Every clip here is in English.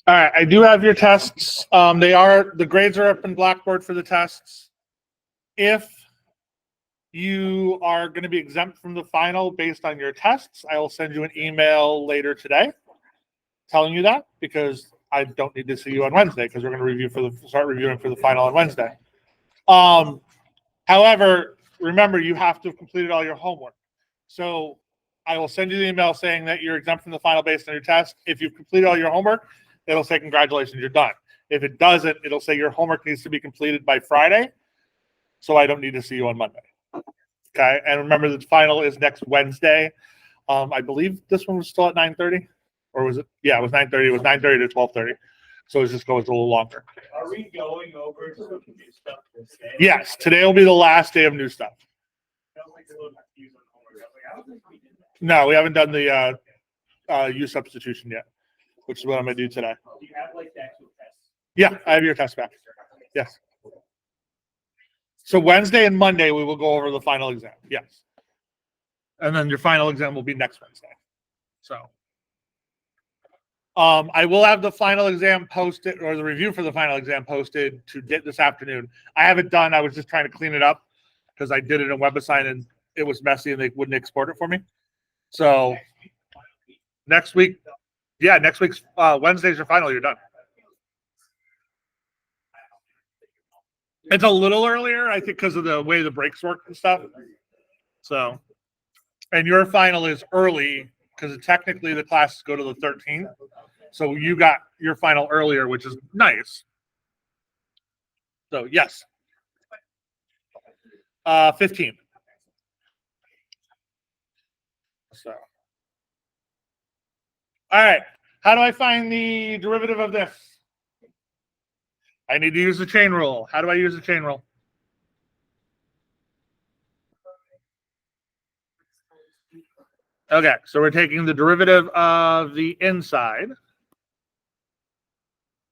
All right, I do have your tests. The grades are up in Blackboard for the tests. If you are going to be exempt from the final based on your tests, I will send you an email later today telling you that, because I don't need to see you on Wednesday, because we're going to start reviewing for the final on Wednesday. However, remember, you have to have completed all your homework. So I will send you the email saying that you're exempt from the final based on your test. If you've completed all your homework, it'll say congratulations, you're done. If it doesn't, it'll say your homework needs to be completed by Friday, so I don't need to see you on Monday. Okay, and remember the final is next Wednesday. I believe this one was still at 9:30, or was it? Yeah, it was 9:30. It was 9:30 to 12:30, so it just goes a little longer. Are we going over some new stuff today? Yes, today will be the last day of new stuff. No, we haven't done the U substitution yet, which is what I'm going to do today. Do you have like the actual tests? Yeah, I have your test back. Yes. So Wednesday and Monday, we will go over the final exam. Yes. And then your final exam will be next Wednesday. So I will have the final exam posted, or the review for the final exam posted to get this afternoon. I have it done. I was just trying to clean it up because I did it in WebAssign and it was messy and they wouldn't export it for me. So next week, yeah, next week's Wednesday's your final. You're done. It's a little earlier, I think, because of the way the breaks work and stuff. So, and your final is early because technically the classes go to the 13th. So you got your final earlier, which is nice. So yes, 15. So, all right. How do I find the derivative of this? I need to use the chain rule. How do I use the chain rule? Okay, so we're taking the derivative of the inside.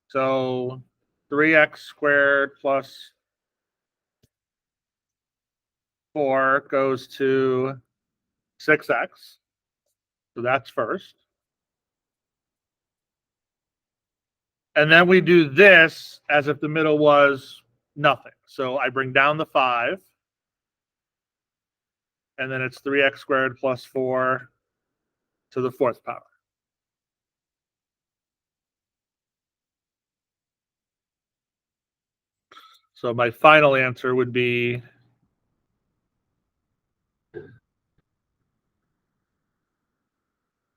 So 3x squared plus 4 goes to 6x. So that's first. And then we do this as if the middle was nothing. So I bring down the 5. And then it's 3x squared plus 4 to the 4th power. So my final answer would be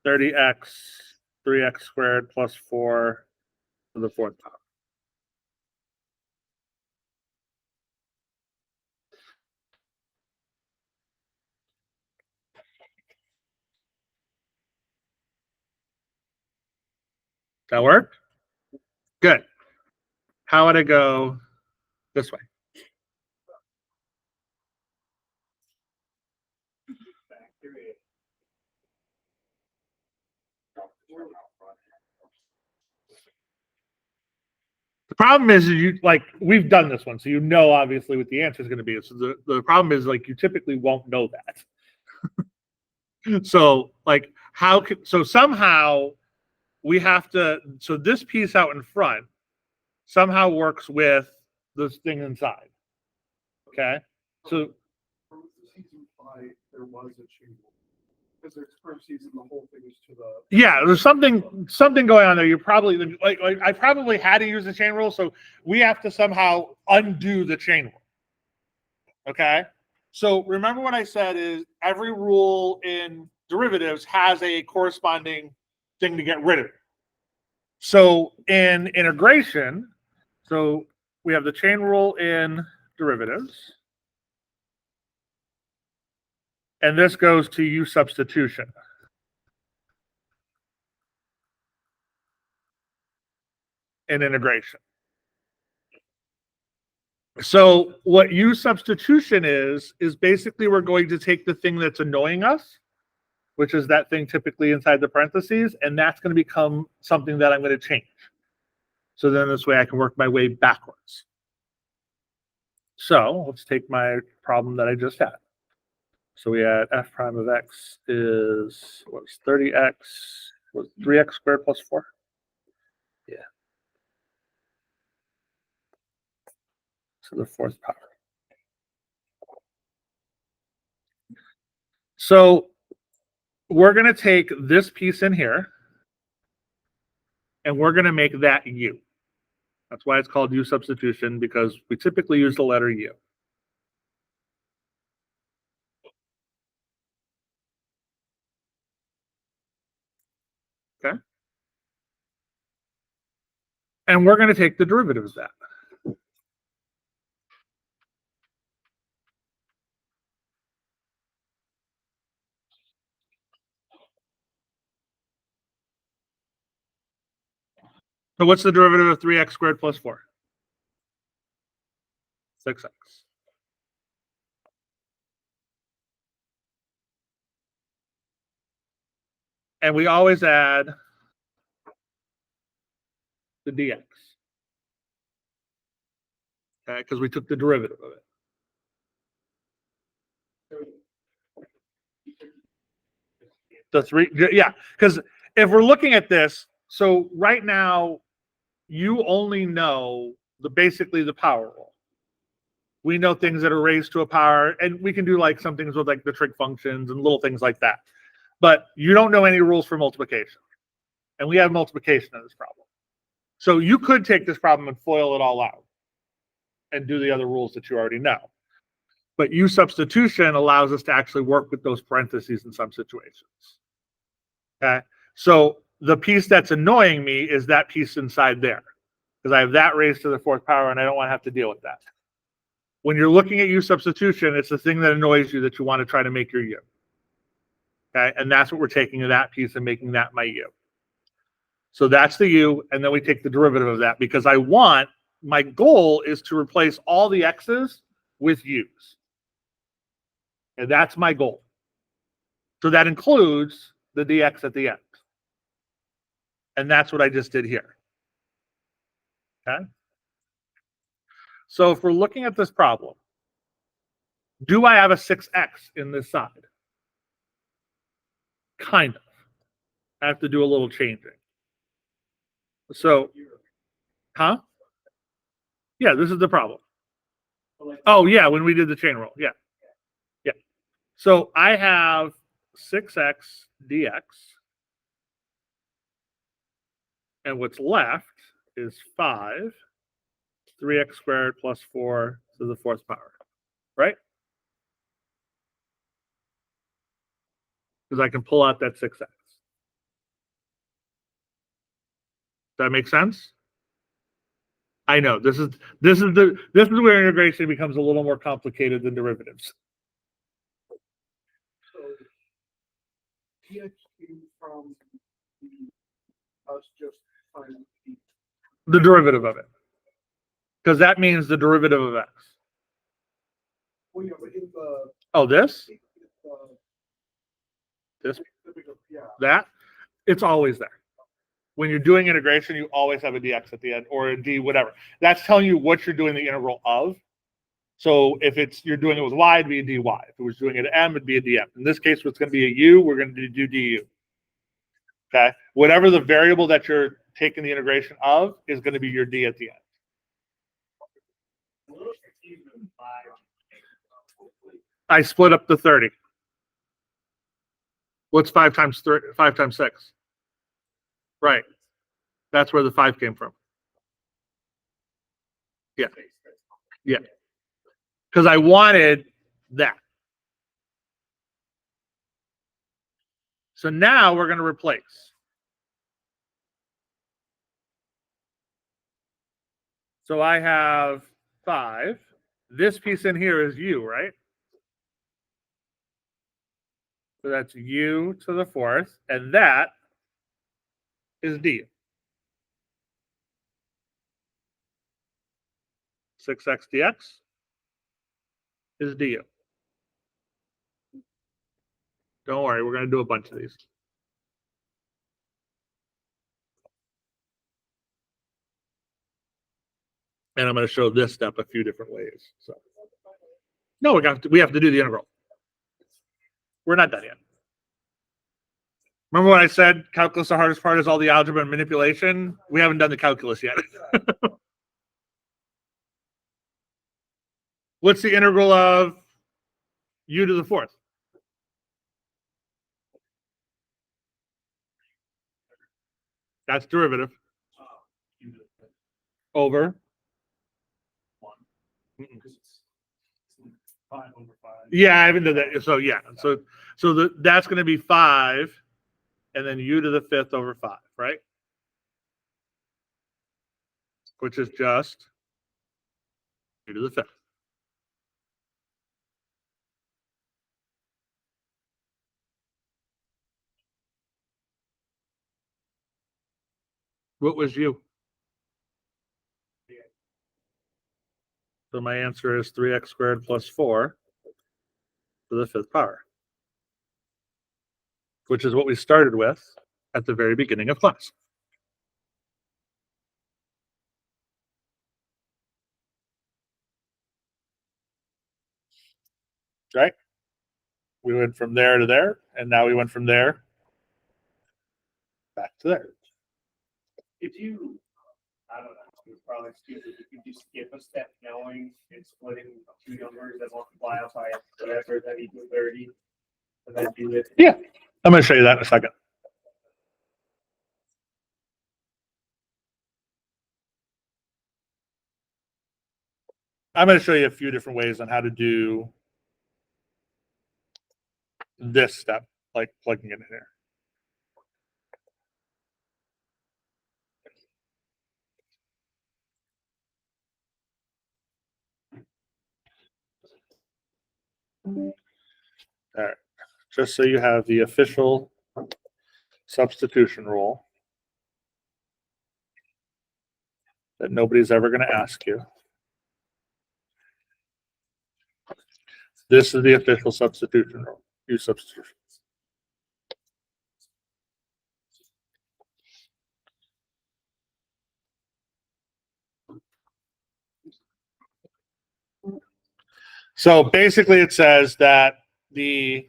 30x, 3x squared plus 4 to the 4th power. That work? Good. How would I go this way? The problem is you we've done this one, so you know obviously what the answer is going to be. So the problem is you typically won't know that. So somehow we have to, so this piece out in front somehow works with this thing inside. Okay, so there was a chain because there's parentheses and the whole thing is to the. Yeah, there's something going on there. You probably I probably had to use the chain rule, so we have to somehow undo the chain rule. Okay, so remember what I said is every rule in derivatives has a corresponding thing to get rid of it. So in integration, so we have the chain rule in derivatives. And this goes to U substitution. In integration. So what U substitution is basically we're going to take the thing that's annoying us, which is that thing typically inside the parentheses, and that's going to become something that I'm going to change. So then this way I can work my way backwards. So let's take my problem that I just had. So we had f prime of x is what's 30x, was 3x squared plus 4? Yeah. So the fourth power. So we're going to take this piece in here and we're going to make that u. That's why it's called u substitution, because we typically use the letter u. Okay. And we're going to take the derivative of that. So what's the derivative of 3x squared plus 4? 6x. And we always add the dx. Okay, because we took the derivative of it. The 3, yeah, because if we're looking at this, so right now, you only know basically the power rule. We know things that are raised to a power, and we can do like some things with like the trig functions and little things like that. But you don't know any rules for multiplication. And we have multiplication in this problem. So you could take this problem and FOIL it all out and do the other rules that you already know. But u substitution allows us to actually work with those parentheses in some situations. Okay, so the piece that's annoying me is that piece inside there, because I have that raised to the fourth power and I don't want to have to deal with that. When you're looking at u substitution, it's the thing that annoys you that you want to try to make your u. Okay, and that's what we're taking of that piece and making that my u. So that's the u, and then we take the derivative of that, because my goal is to replace all the x's with u's. And that's my goal. So that includes the dx at the end. And that's what I just did here. Okay. So if we're looking at this problem, do I have a 6x in this side? Kind of. I have to do a little changing. So, huh? Yeah, this is the problem. Oh, yeah, when we did the chain rule. Yeah. Yeah. So I have 6x dx. And what's left is 5, 3x squared plus 4 to the fourth power, right? Because I can pull out that 6x. Does that make sense? I know this is where integration becomes a little more complicated than derivatives. So dx came from us just finding The derivative of it. Because that means the derivative of x. well, yeah, but in the Oh, this? This? yeah. That? It's always there. When you're doing integration, you always have a dx at the end, or a d, whatever. That's telling you what you're doing the integral of. So if you're doing it with y, it'd be a dy. If it was doing it at m, it'd be a dm. In this case, it's going to be a u. We're going to do du. Okay? Whatever the variable that you're taking the integration of is going to be your d at the end. I split up the 30. What's 5 times 3? 5 times 6? Right. That's where the 5 came from. Yeah. Yeah. Because I wanted that. So now we're going to replace. So I have 5. This piece in here is u, right? So that's u to the fourth, and that is d. 6x dx is du. Don't worry, we're going to do a bunch of these. And I'm going to show this step a few different ways. So, no, we have to do the integral. We're not done yet. Remember when I said calculus, the hardest part is all the algebra and manipulation? We haven't done the calculus yet. What's the integral of u to the fourth? That's derivative over. Five over five. Yeah, I haven't done that. So yeah, so that's going to be 5, and then u to the fifth over 5, right? Which is just u to the fifth. What was u? So my answer is 3x squared plus 4 to the fifth power, which is what we started with at the very beginning of class. Right? We went from there to there, and now we went from there back to there. If you, I don't know, it's probably stupid, if you just skip a step knowing and splitting two numbers that multiply out by whatever that equals 30, and then do it. Yeah, I'm going to show you that in a second. I'm going to show you a few different ways on how to do this step, like plugging it in here. All right, just so you have the official substitution rule that nobody's ever going to ask you. This is the official substitution rule. Use substitutions. So basically it says that the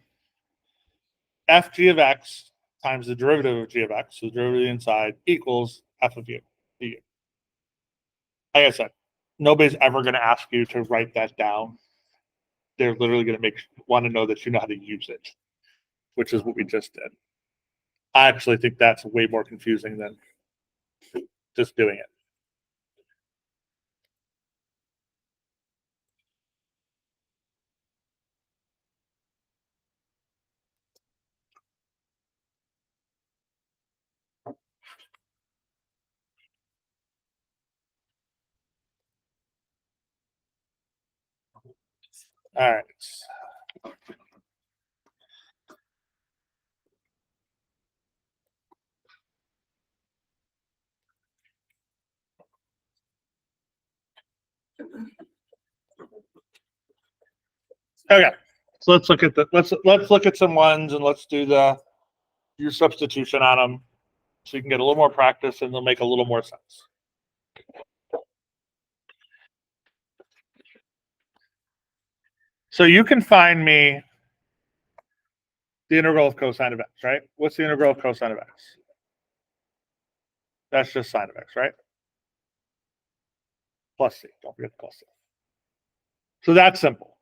fg of x times the derivative of g of x, so the derivative inside, equals f of u, du. Like I said, nobody's ever going to ask you to write that down. They're literally going to want to know that you know how to use it, which is what we just did. I actually think that's way more confusing than just doing it. All right. Okay. So let's look at let's look at some ones and let's do the use substitution on them so you can get a little more practice and they'll make a little more sense. So you can find me the integral of cosine of x, right? What's the integral of cosine of x? That's just sine of x, right? Plus c. Don't forget the plus c. So that's simple.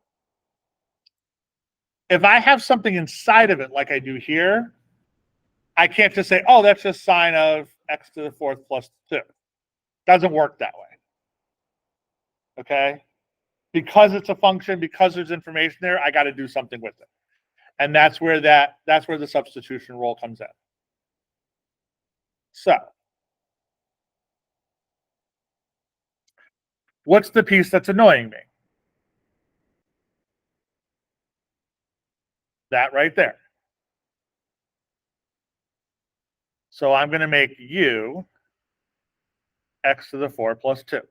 If I have something inside of it like I do here, I can't just say, oh, that's just sine of x to the fourth plus 2. Doesn't work that way. Okay? Because it's a function, because there's information there, I got to do something with it. And that's where the substitution rule comes in. So, what's the piece that's annoying me? That right there. So I'm going to make u x to the 4 plus 2.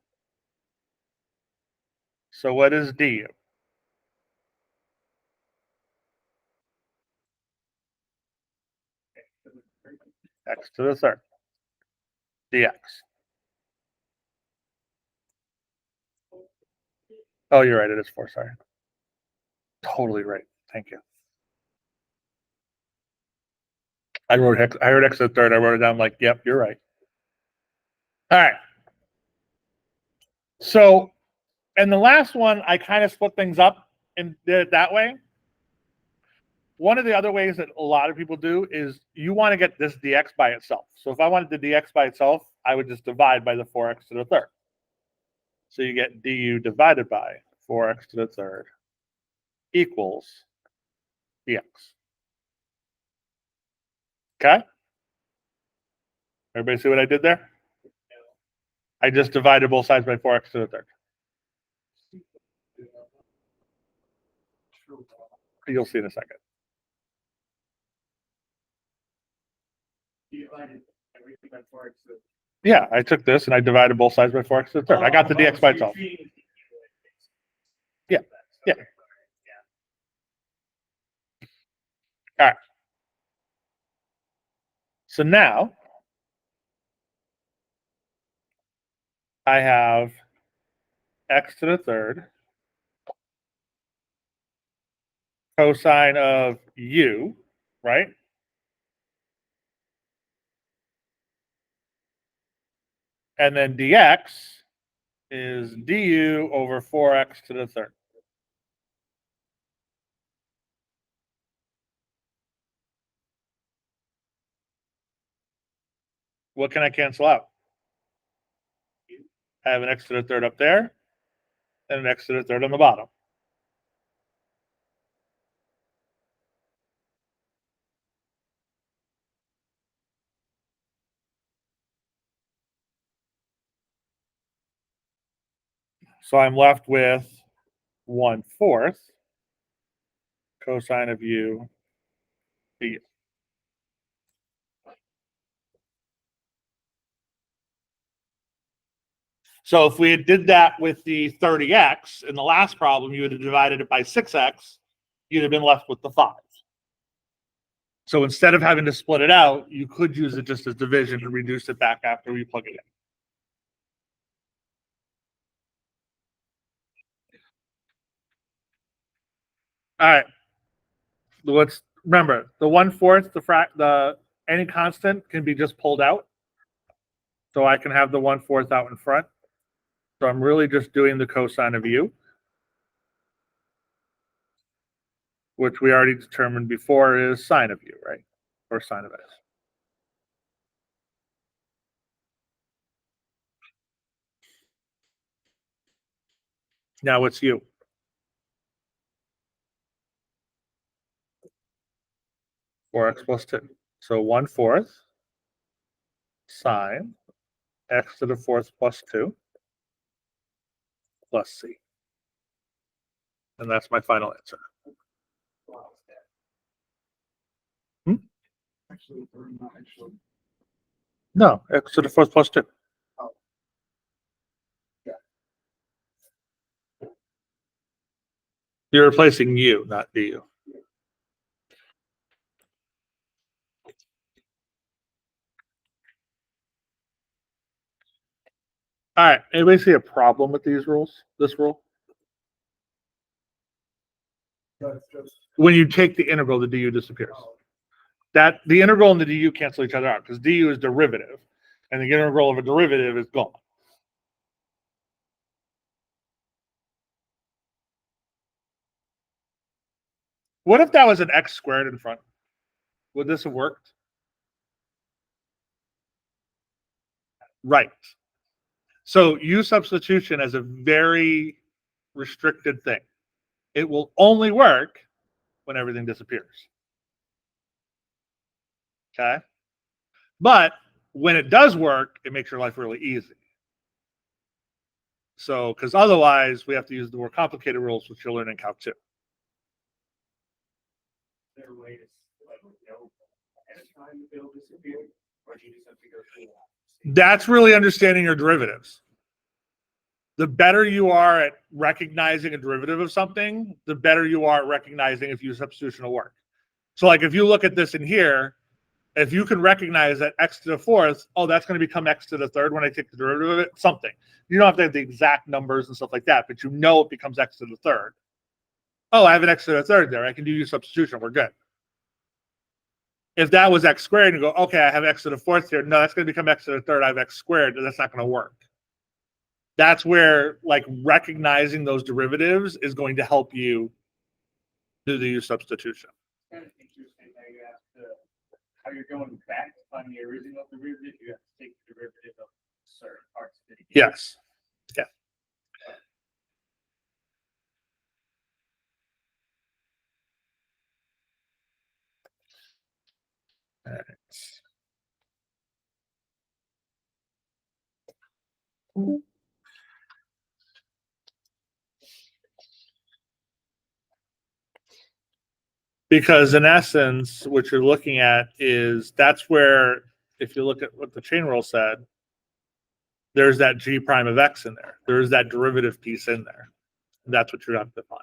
So what is du? X to the third dx. Oh, you're right. It is 4. Sorry. Totally right. Thank you. I heard x to the third. I wrote it down. I'm like, yep, you're right. All right. So, and the last one, I kind of split things up and did it that way. One of the other ways that a lot of people do is you want to get this dx by itself. So if I wanted the dx by itself, I would just divide by the 4x to the third. So you get du divided by 4x to the third equals dx. Okay? Everybody see what I did there? I just divided both sides by 4x to the third. You'll see in a second. You divided everything by 4x. Yeah, I took this and I divided both sides by 4x to the third. I got the dx by itself. Yeah. Yeah. All right. So now I have x to the third cosine of u, right? And then dx is du over 4x to the third. What can I cancel out? I have an x to the third up there and an x to the third on the bottom. So I'm left with 1/4 cosine of u du. So if we did that with the 30x in the last problem, you would have divided it by 6x, you'd have been left with the 5. So instead of having to split it out, you could use it just as division and reduce it back after we plug it in. All right. Let's remember the 1/4, the any constant can be just pulled out. So I can have the 1/4 out in front. So I'm really just doing the cosine of u, which we already determined before is sine of u, right? Or sine of x. Now what's u? Four x plus 2. So 1/4 sine x to the 4th plus 2 plus c. And that's my final answer. Actually, or not actually. No, x to the 4th plus 2. Oh. Yeah. You're replacing u, not du. All right. Anybody see a problem with these rules? This rule? That's just. When you take the integral, the du disappears. That the integral and the du cancel each other out because du is derivative, and the integral of a derivative is gone. What if that was an x squared in front? Would this have worked? Right. So u substitution is a very restricted thing. It will only work when everything disappears. Okay? But when it does work, it makes your life really easy. So, because otherwise we have to use the more complicated rules, which you'll learn in Calc 2. There a way to know ahead of time if it'll disappear, or do you just have to go through that? That's really understanding your derivatives. The better you are at recognizing a derivative of something, the better you are at recognizing if u substitution will work. So like if you look at this in here, if you can recognize that x to the 4th, oh, that's going to become x to the 3rd when I take the derivative of it, something. You don't have to have the exact numbers and stuff like that, but you know it becomes x to the 3rd. Oh, I have an x to the 3rd there. I can do u substitution. We're good. If that was x squared, and you go, okay, I have x to the fourth here. No, that's going to become x to the third. I have x squared. That's not going to work. That's where like recognizing those derivatives is going to help you do the use substitution. Kind of interesting how you have to, how you're going back to find the original derivative, you have to take the derivative of certain parts of it again. Yes. Yeah. All right. Because in essence, what you're looking at is that's where, if you look at what the chain rule said, there's that g prime of x in there. There's that derivative piece in there. That's what you have to find.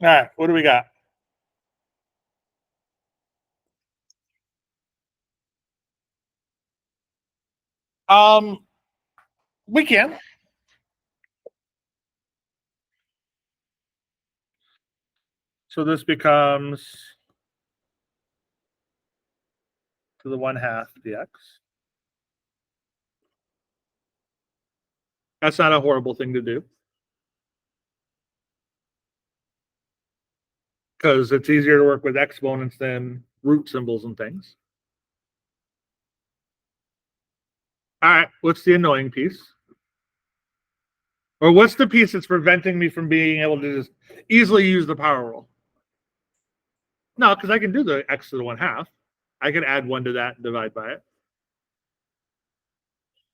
All right, what do we got? We can. So this becomes to the 1/2 dx. That's not a horrible thing to do. Because it's easier to work with exponents than root symbols and things. All right, what's the annoying piece? Or what's the piece that's preventing me from being able to just easily use the power rule? No, because I can do the x to the 1/2. I can add 1 to that and divide by it.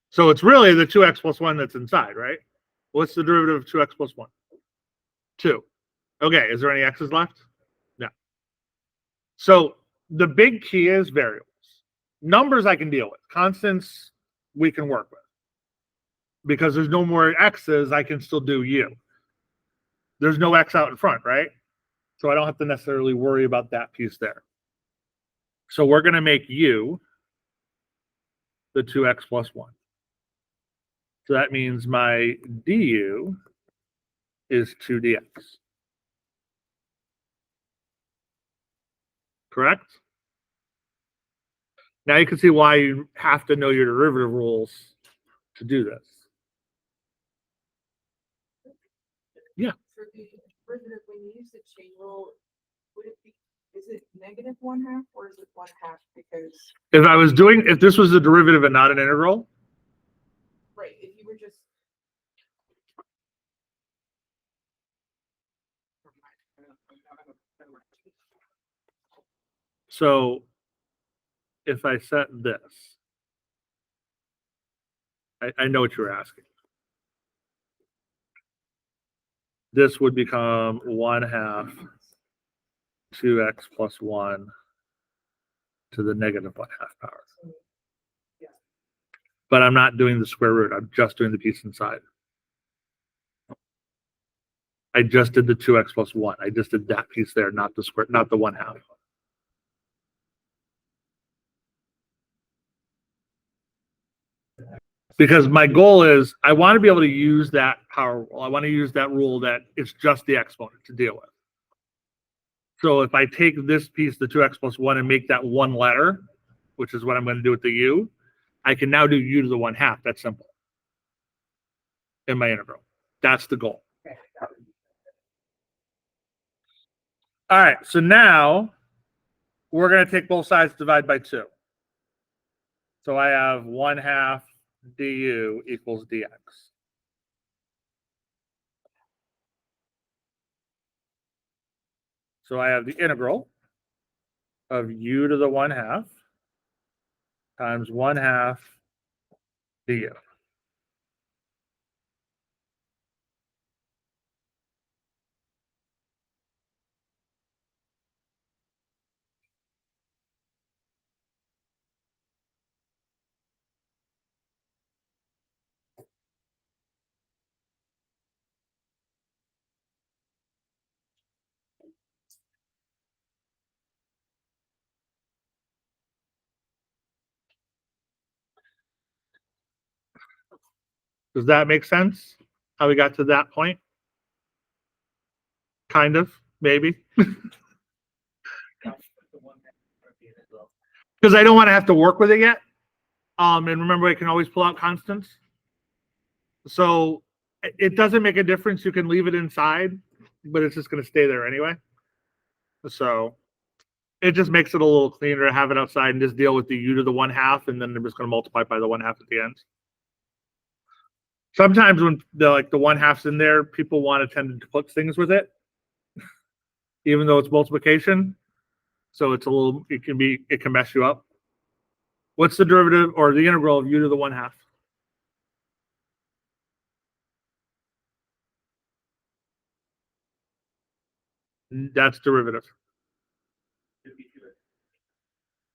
So it's really the 2x plus 1 that's inside, right? What's the derivative of 2x plus 1? 2. Okay, is there any x's left? No. So the big key is variables. Numbers I can deal with. Constants we can work with. Because there's no more x's, I can still do u. There's no x out in front, right? So I don't have to necessarily worry about that piece there. So we're going to make u the 2x plus 1. So that means my du is 2 dx. Correct? Now you can see why you have to know your derivative rules to do this. Yeah. For the derivative, when you use the chain rule, would it be, is it negative 1/2 or is it 1/2? Because, If this was the derivative and not an integral, right, if you were just. so if I set this, I know what you're asking. This would become 1/2 2x plus 1 to the negative 1/2 power. But I'm not doing the square root. I'm just doing the piece inside. I just did the 2x plus 1. I just did that piece there, not the square, not the 1/2. Because my goal is I want to be able to use that power rule. I want to use that rule that it's just the exponent to deal with. So if I take this piece, the 2x plus 1, and make that one letter, which is what I'm going to do with the u, I can now do u to the 1/2. That's simple. In my integral. That's the goal. All right, so now we're going to take both sides, divide by 2. So I have 1/2 du equals dx. So I have the integral of u to the 1/2 times 1/2 du. Does that make sense? How we got to that point? Kind of, maybe. Because I don't want to have to work with it yet. And remember, I can always pull out constants. So it doesn't make a difference. You can leave it inside, but it's just going to stay there anyway. So it just makes it a little cleaner to have it outside and just deal with the u to the 1/2, and then they're just going to multiply by the 1/2 at the end. Sometimes when the 1/2's in there, people want to tend to put things with it, even though it's multiplication. So it's a little, it can mess you up. What's the derivative or the integral of u to the 1/2? That's derivative.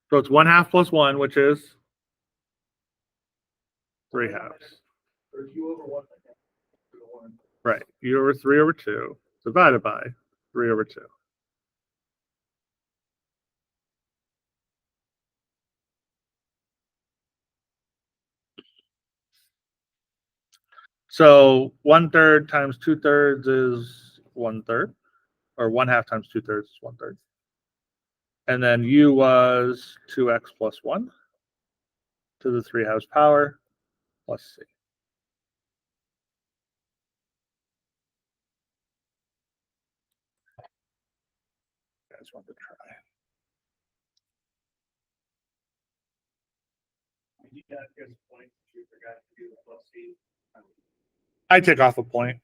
So it's 1/2 plus 1, which is 3/2. Right. U over 3 over 2 divided by 3 over 2. So 1/3 times 2/3 is 1/3, or 1/2 times 2/3 is 1/3. And then u was 2x plus 1 to the 3/2 power plus c. You guys want to try? You got this point, you forgot to do the plus C. I take off a point.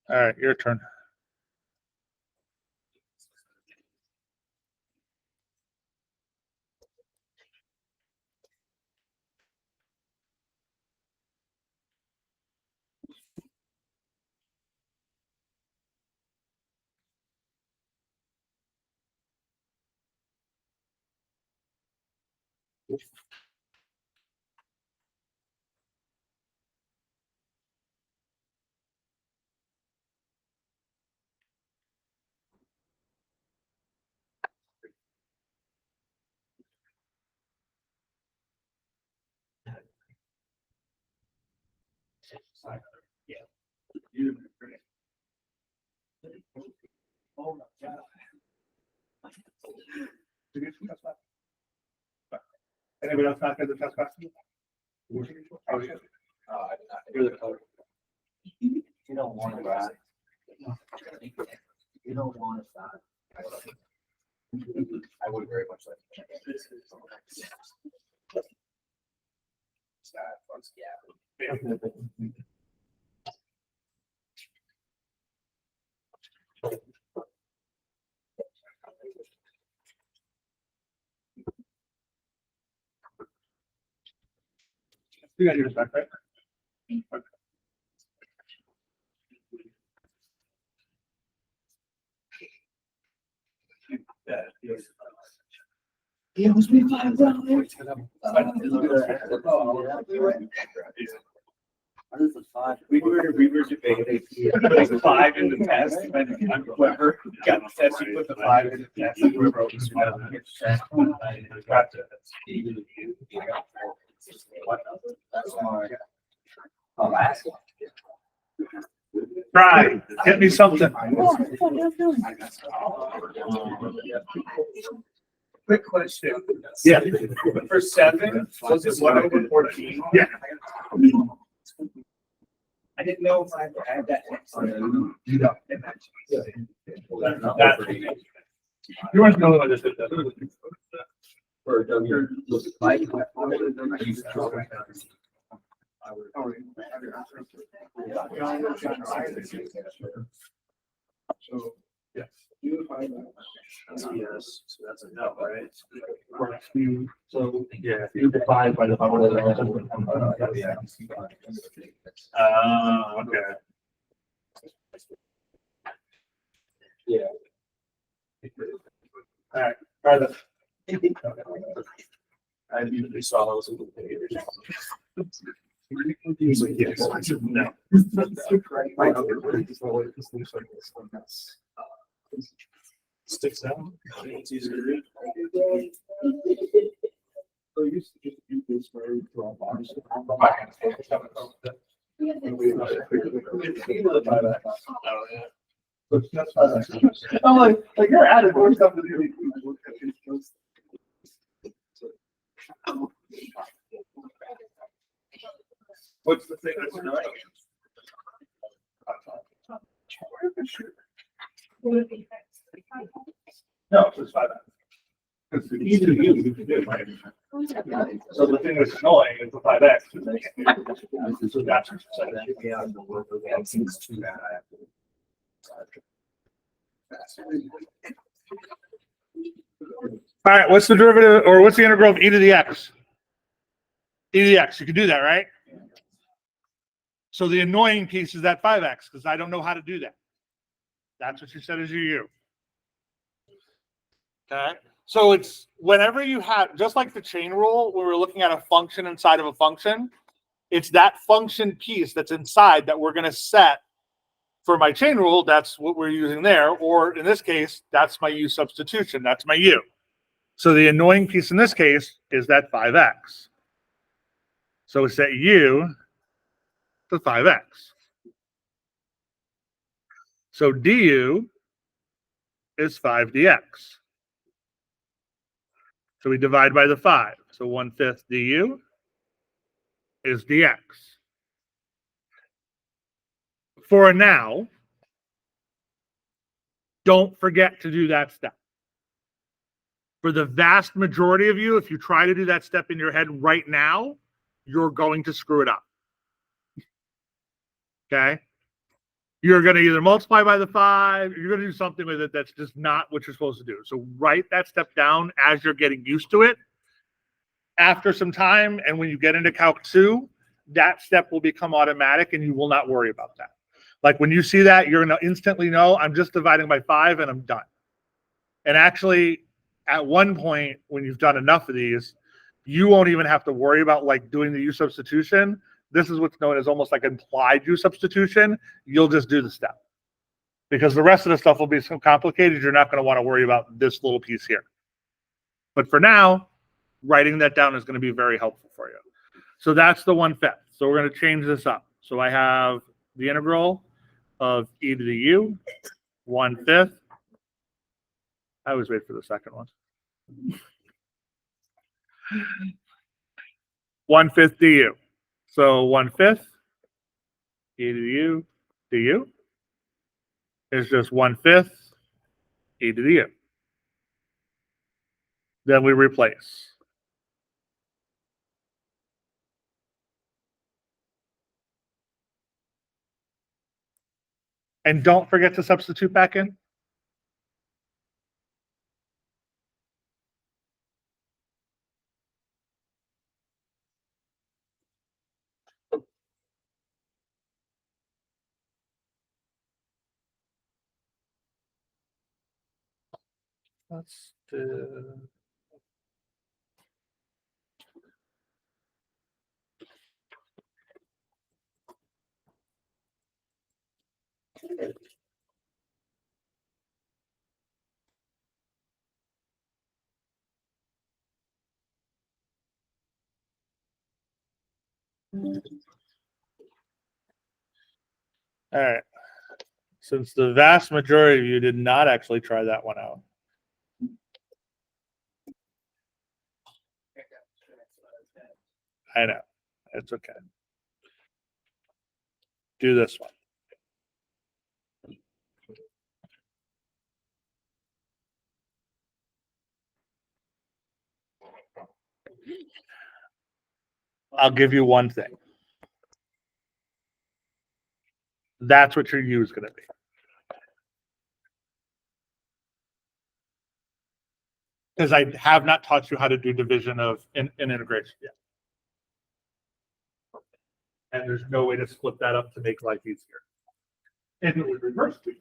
All right, your turn. Yeah. You. Oh my God. Anybody else not got the test question? You're the color. You don't want to ride. You don't want to stop. I would very much like. Yeah. You got yours back, right? It was me $5. We were debating. Put a 5 in the test, and whoever got the test, you put the 5 in the test. And whoever opens it up gets the test. That's my. Oh, last one. Try. Hit me something. Quick question. Yeah. For 7, was it 1 over 14? Yeah. I didn't know if I had that. You don't. You weren't the only one that did that. For your bike. So, Yes. you find that. Yes, so that's a no, right? So, Yeah, you divide by the power. okay. Yeah. All right, try this. I usually saw those in the papers. Usually, yes, I should know. My other one is always this looks like this one that's, sticks out. It's easier to read. So you used to just do this where you draw bars. I'm like you're adding more stuff to do. What's the thing that's annoying? No, it's just 5X. It's easy to use, you can do it, right? So the thing that's annoying is the 5X. So that's what you're saying. All right, what's the derivative or what's the integral of e to the x? E to the x, you can do that, right? So the annoying piece is that 5x because I don't know how to do that. That's what you said is your u. Okay. So it's whenever you have, just like the chain rule, when we're looking at a function inside of a function, it's that function piece that's inside that we're going to set for my chain rule. That's what we're using there. Or in this case, that's my u substitution. That's my u. So the annoying piece in this case is that 5x. So it's that u to 5x. So du is 5 dx. So we divide by the 5. So 1/5 du is dx. For now, don't forget to do that step. For the vast majority of you, if you try to do that step in your head right now, you're going to screw it up. Okay? You're going to either multiply by the 5, you're going to do something with it that's just not what you're supposed to do. So write that step down as you're getting used to it. After some time, and when you get into Calc 2, that step will become automatic and you will not worry about that. Like when you see that, you're going to instantly know I'm just dividing by 5 and I'm done. And actually, at one point, when you've done enough of these, you won't even have to worry about like doing the u substitution. This is what's known as almost like implied u substitution. You'll just do the step. Because the rest of the stuff will be so complicated, you're not going to want to worry about this little piece here. But for now, writing that down is going to be very helpful for you. So that's the 1/5. So we're going to change this up. So I have the integral of e to the u, 1/5. I always wait for the second one. 1/5 du. So 1/5 e to the u du is just 1/5 e to the u. Then we replace. And don't forget to substitute back in. Let's do. All right. Since the vast majority of you did not actually try that one out. I know. It's okay. Do this one. I'll give you one thing. That's what your U is going to be. Because I have not taught you how to do division of in integration yet. And there's no way to split that up to make life easier. And it would reverse it.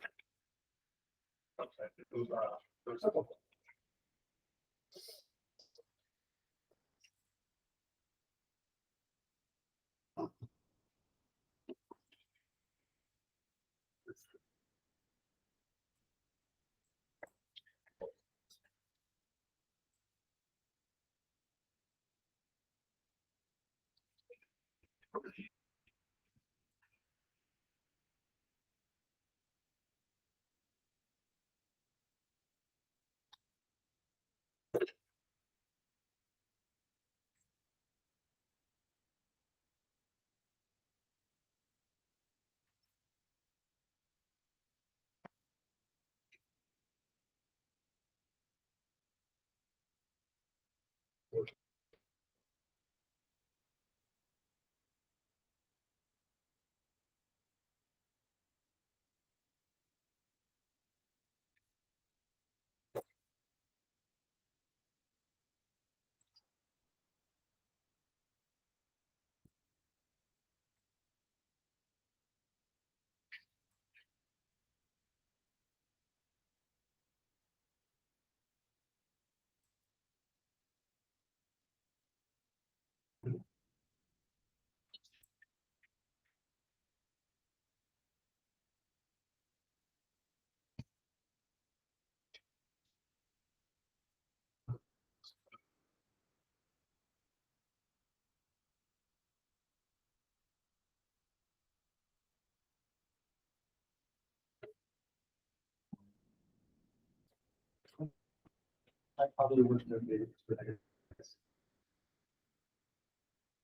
I probably wouldn't have made it.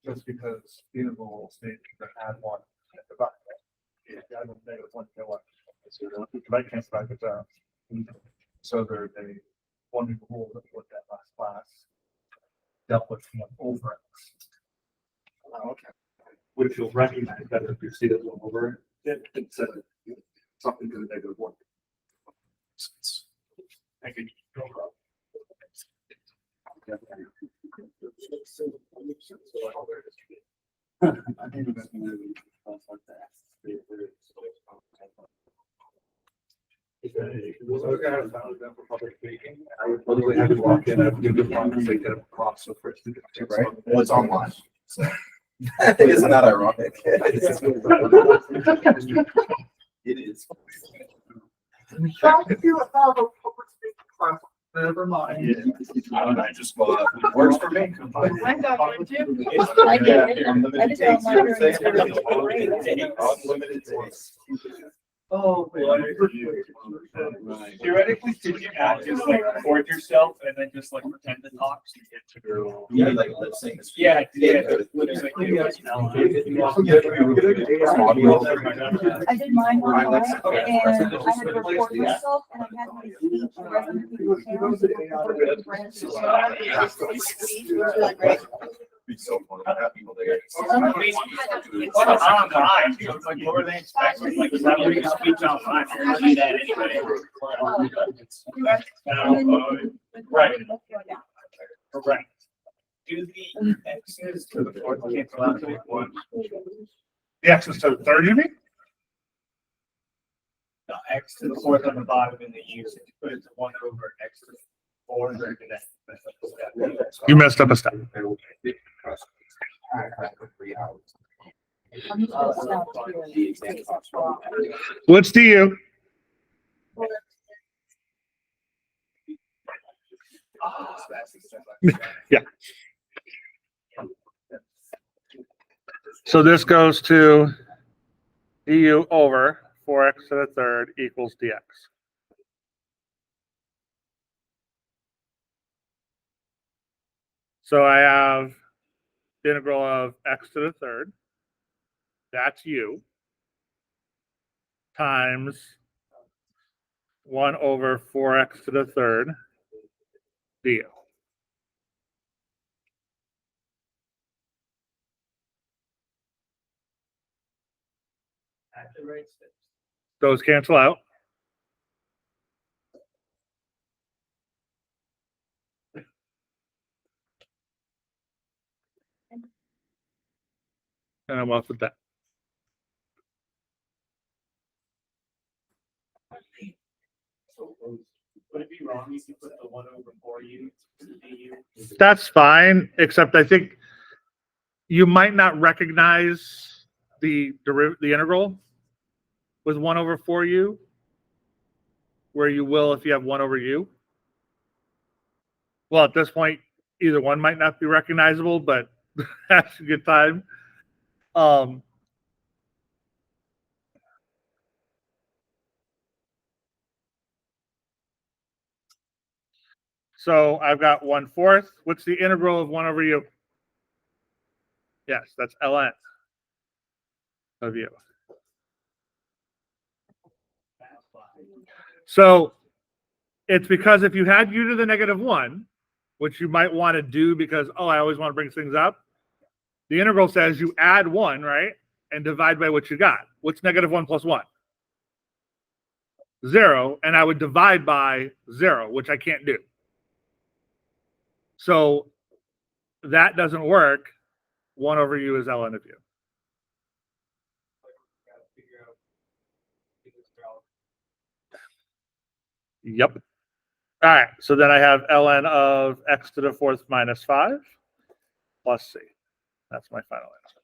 Just because being a little state that had one at the back. Yeah, I don't think it was one kilowatt. I can't back it down. So there's a one rule that looked at last class. Dealt with one over it. Okay. Which you'll recognize that if you see it one over it, it said something to the negative one. Thank you. No problem. I think that's gonna be like that. I would literally have to walk in, I would give them one, because they get them across so first. Right. Well, it's online. Isn't that ironic? It is. Trying to do a public speaking class. Never mind. I just, it works for me. I got one too. I get it. I just don't like her experience. Unlimited days. Oh. Theoretically, could you not just like record yourself and then just like pretend to talk? So you get to go. Yeah, like lip sync. Yeah, yeah. I did mine online and I had to record myself and I had my speech the rest of the people's channels. Be so fun to have people there. It's online. It's like, what were they expecting? Like, is that what you speech online? You're gonna do that anyway. Right. Correct. Do the X's to the fourth cancel out to the one. The access to the third, you mean? No, X to the fourth on the bottom and the U, so you put it to one over X to the four. You messed up a step. What's to you? Yeah. So this goes to du over 4x to the third equals dx. So I have the integral of x to the third, that's u, times 1 over 4x to the third du. Those cancel out. And I'm off with that. Would it be wrong if you put the 1/4u to du? That's fine, except I think you might not recognize the integral with 1/4u, where you will if you have 1/u. Well, at this point, either one might not be recognizable, but that's a good time. So I've got 1/4. What's the integral of 1/u? Yes, that's ln of u. So it's because if you had u to the -1, which you might want to do because, oh, I always want to bring things up, the integral says you add 1, right? And divide by what you got. What's -1 plus 1? 0. And I would divide by 0, which I can't do. So that doesn't work. 1/u is ln of u. Yep. All right. So then I have ln of x to the 4th minus 5 plus c. That's my final answer.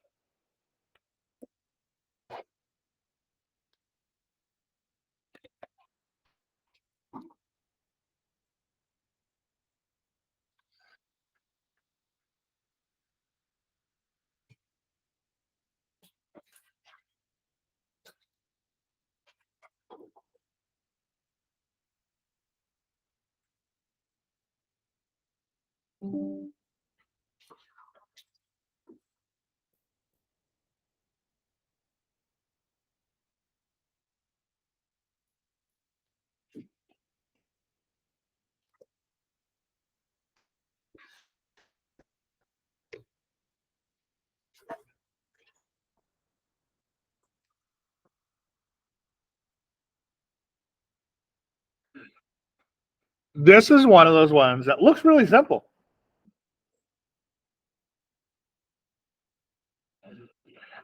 This is one of those ones that looks really simple.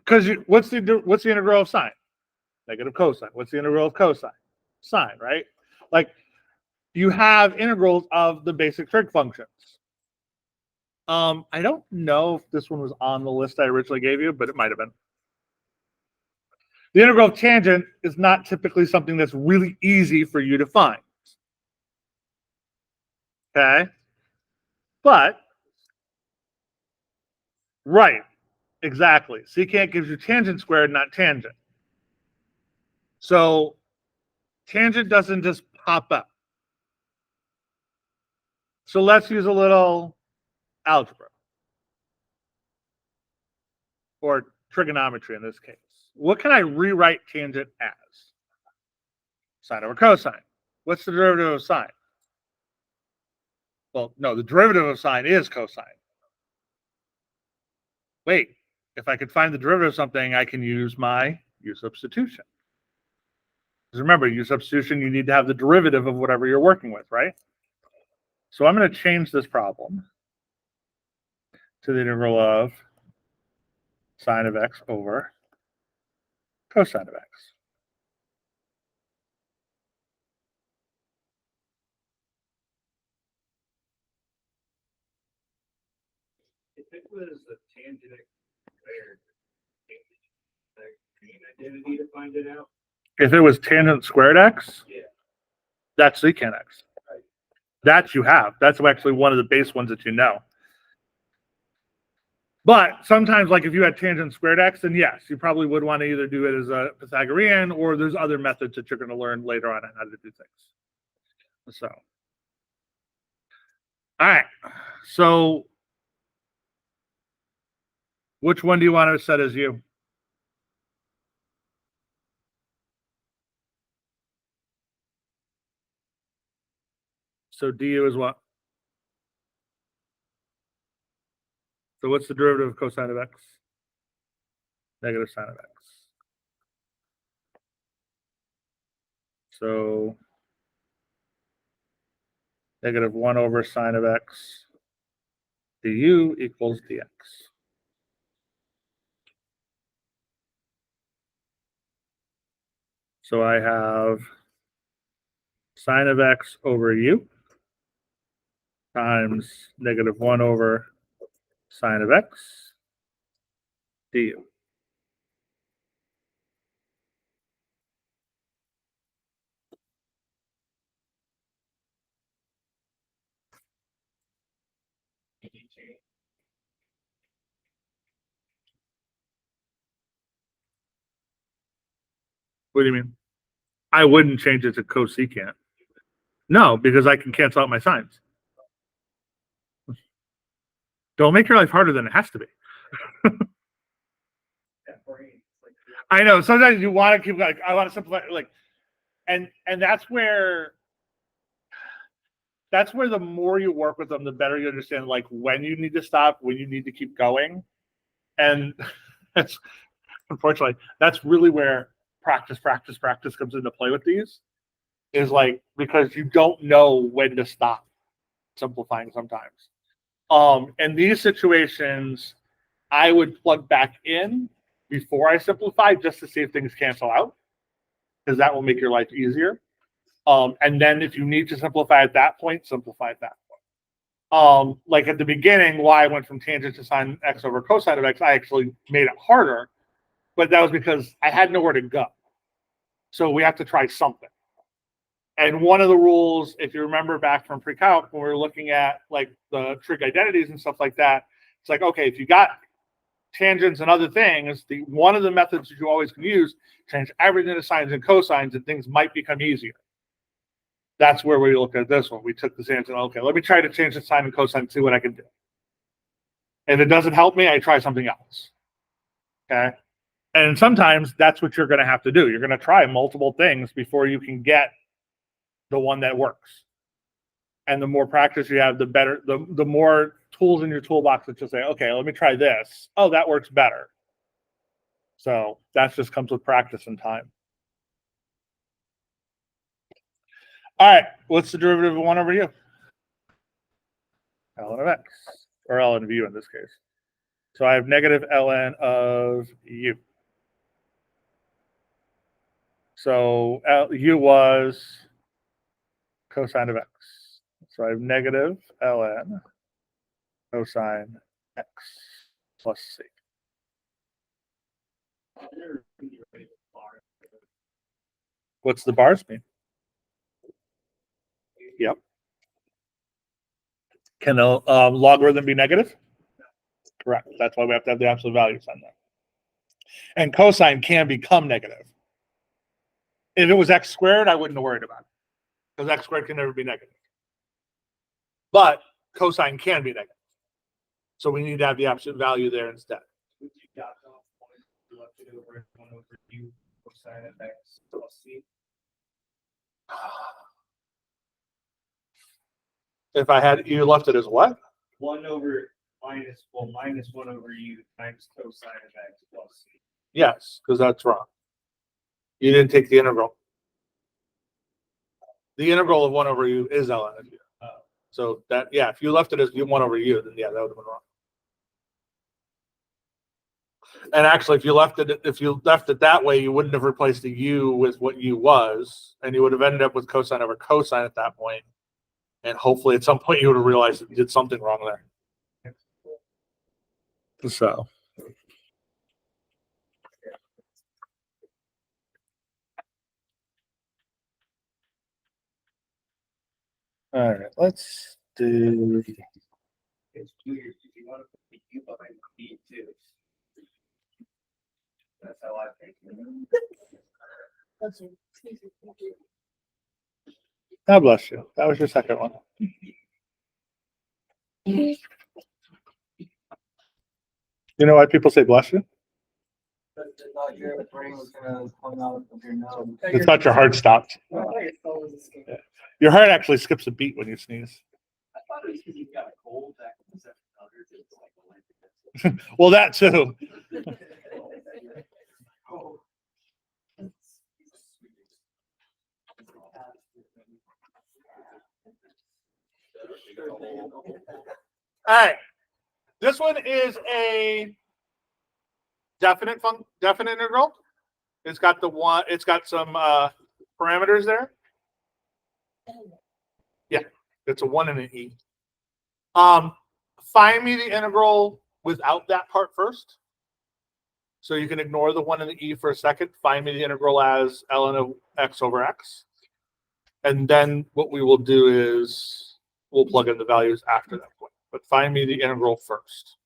Because what's the integral of sine? Negative cosine. What's the integral of cosine? Sine, right? Like you have integrals of the basic trig functions. I don't know if this one was on the list I originally gave you, but it might have been. The integral of tangent is not typically something that's really easy for you to find. Okay? But, right, exactly. Secant gives you tangent squared, not tangent. So, tangent doesn't just pop up. So let's use a little algebra. Or trigonometry in this case. What can I rewrite tangent as? Sine over cosine. What's the derivative of sine? Well, no, the derivative of sine is cosine. Wait, if I could find the derivative of something, I can use my u substitution. Because remember, u substitution, you need to have the derivative of whatever you're working with, right? So I'm going to change this problem to the integral of sine of x over cosine of x. If it was a tangent squared, identity to find it out. If it was tangent squared x, Yeah. that's secant x. That you have. That's actually one of the base ones that you know. But sometimes, like if you had tangent squared x, then yes, you probably would want to either do it as a Pythagorean or there's other methods that you're going to learn later on how to do things. So, all right. So, which one do you want to set as u? So du is what? So what's the derivative of cosine of x? Negative sine of x. So negative 1 over sine of x du equals dx. So I have sine of x over u times -1 over sine of x du. What do you mean? I wouldn't change it to cosecant. No, because I can cancel out my signs. Don't make your life harder than it has to be. I know sometimes you want to keep like I want to simplify like, and that's where the more you work with them, the better you understand like when you need to stop, when you need to keep going, and that's unfortunately that's really where practice comes into play with these. Is like because you don't know when to stop simplifying sometimes. In these situations, I would plug back in before I simplify just to see if things cancel out, because that will make your life easier. And then if you need to simplify at that point, simplify at that point. Like at the beginning, why I went from tangent to sine x over cosine of x, I actually made it harder, but that was because I had nowhere to go. So we have to try something. And one of the rules, if you remember back from pre-calc, when we were looking at like the trig identities and stuff like that, it's like, okay, if you got tangents and other things, one of the methods that you always can use, change everything to sines and cosines, and things might become easier. That's where we looked at this one. We took the tangent, okay, let me try to change the sine and cosine and see what I can do. If it doesn't help me, I try something else. Okay. And sometimes that's what you're going to have to do. You're going to try multiple things before you can get the one that works. And the more practice you have, the better, the more tools in your toolbox that you'll say, okay, let me try this. Oh, that works better. So that just comes with practice and time. All right, what's the derivative of 1 over u? Ln of x, or ln of u in this case. So I have negative ln of u. So u was cosine of x. So I have negative ln cosine x plus c. What's the bars mean? Yep. Can a logarithm be negative? Correct. That's why we have to have the absolute value sign there. And cosine can become negative. If it was x squared, I wouldn't have worried about it, because x squared can never be negative. But cosine can be negative. So we need to have the absolute value there instead. If I had you left it as what? 1 over minus 1 over u times cosine of x plus c. Yes, because that's wrong. You didn't take the integral. The integral of 1 over u is ln of u. So that, yeah, if you left it as 1 over u, then yeah, that would have been wrong. And actually, if you left it that way, you wouldn't have replaced the u with what u was, and you would have ended up with cosine over cosine at that point. And hopefully, at some point, you would have realized that you did something wrong there. So. All right, let's do. It's 2 years. If you want to put the u behind b too. That's how I think. God bless you. That was your second one. You know why people say bless you? It's not your heart stopped. Yeah. Your heart actually skips a beat when you sneeze. I thought it was because you got a cold back in the 700s. Well, that too. All right. This one is a definite integral. It's got some parameters there. It's a 1 and an E. Find me the integral without that part first. So you can ignore the 1 and the E for a second. Find me the integral as ln of x over x. And then what we will do is we'll plug in the values after that point. But find me the integral first.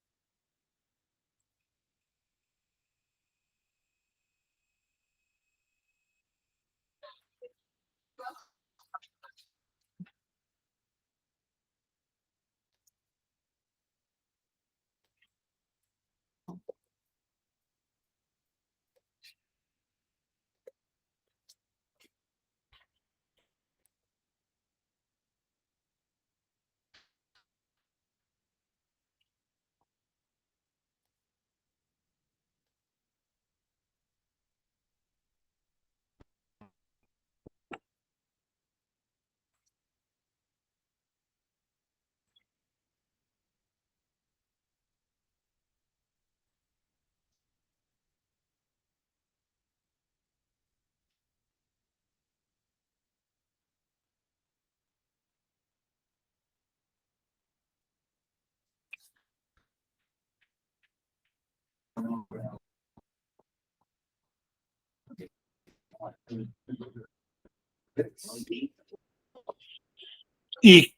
E.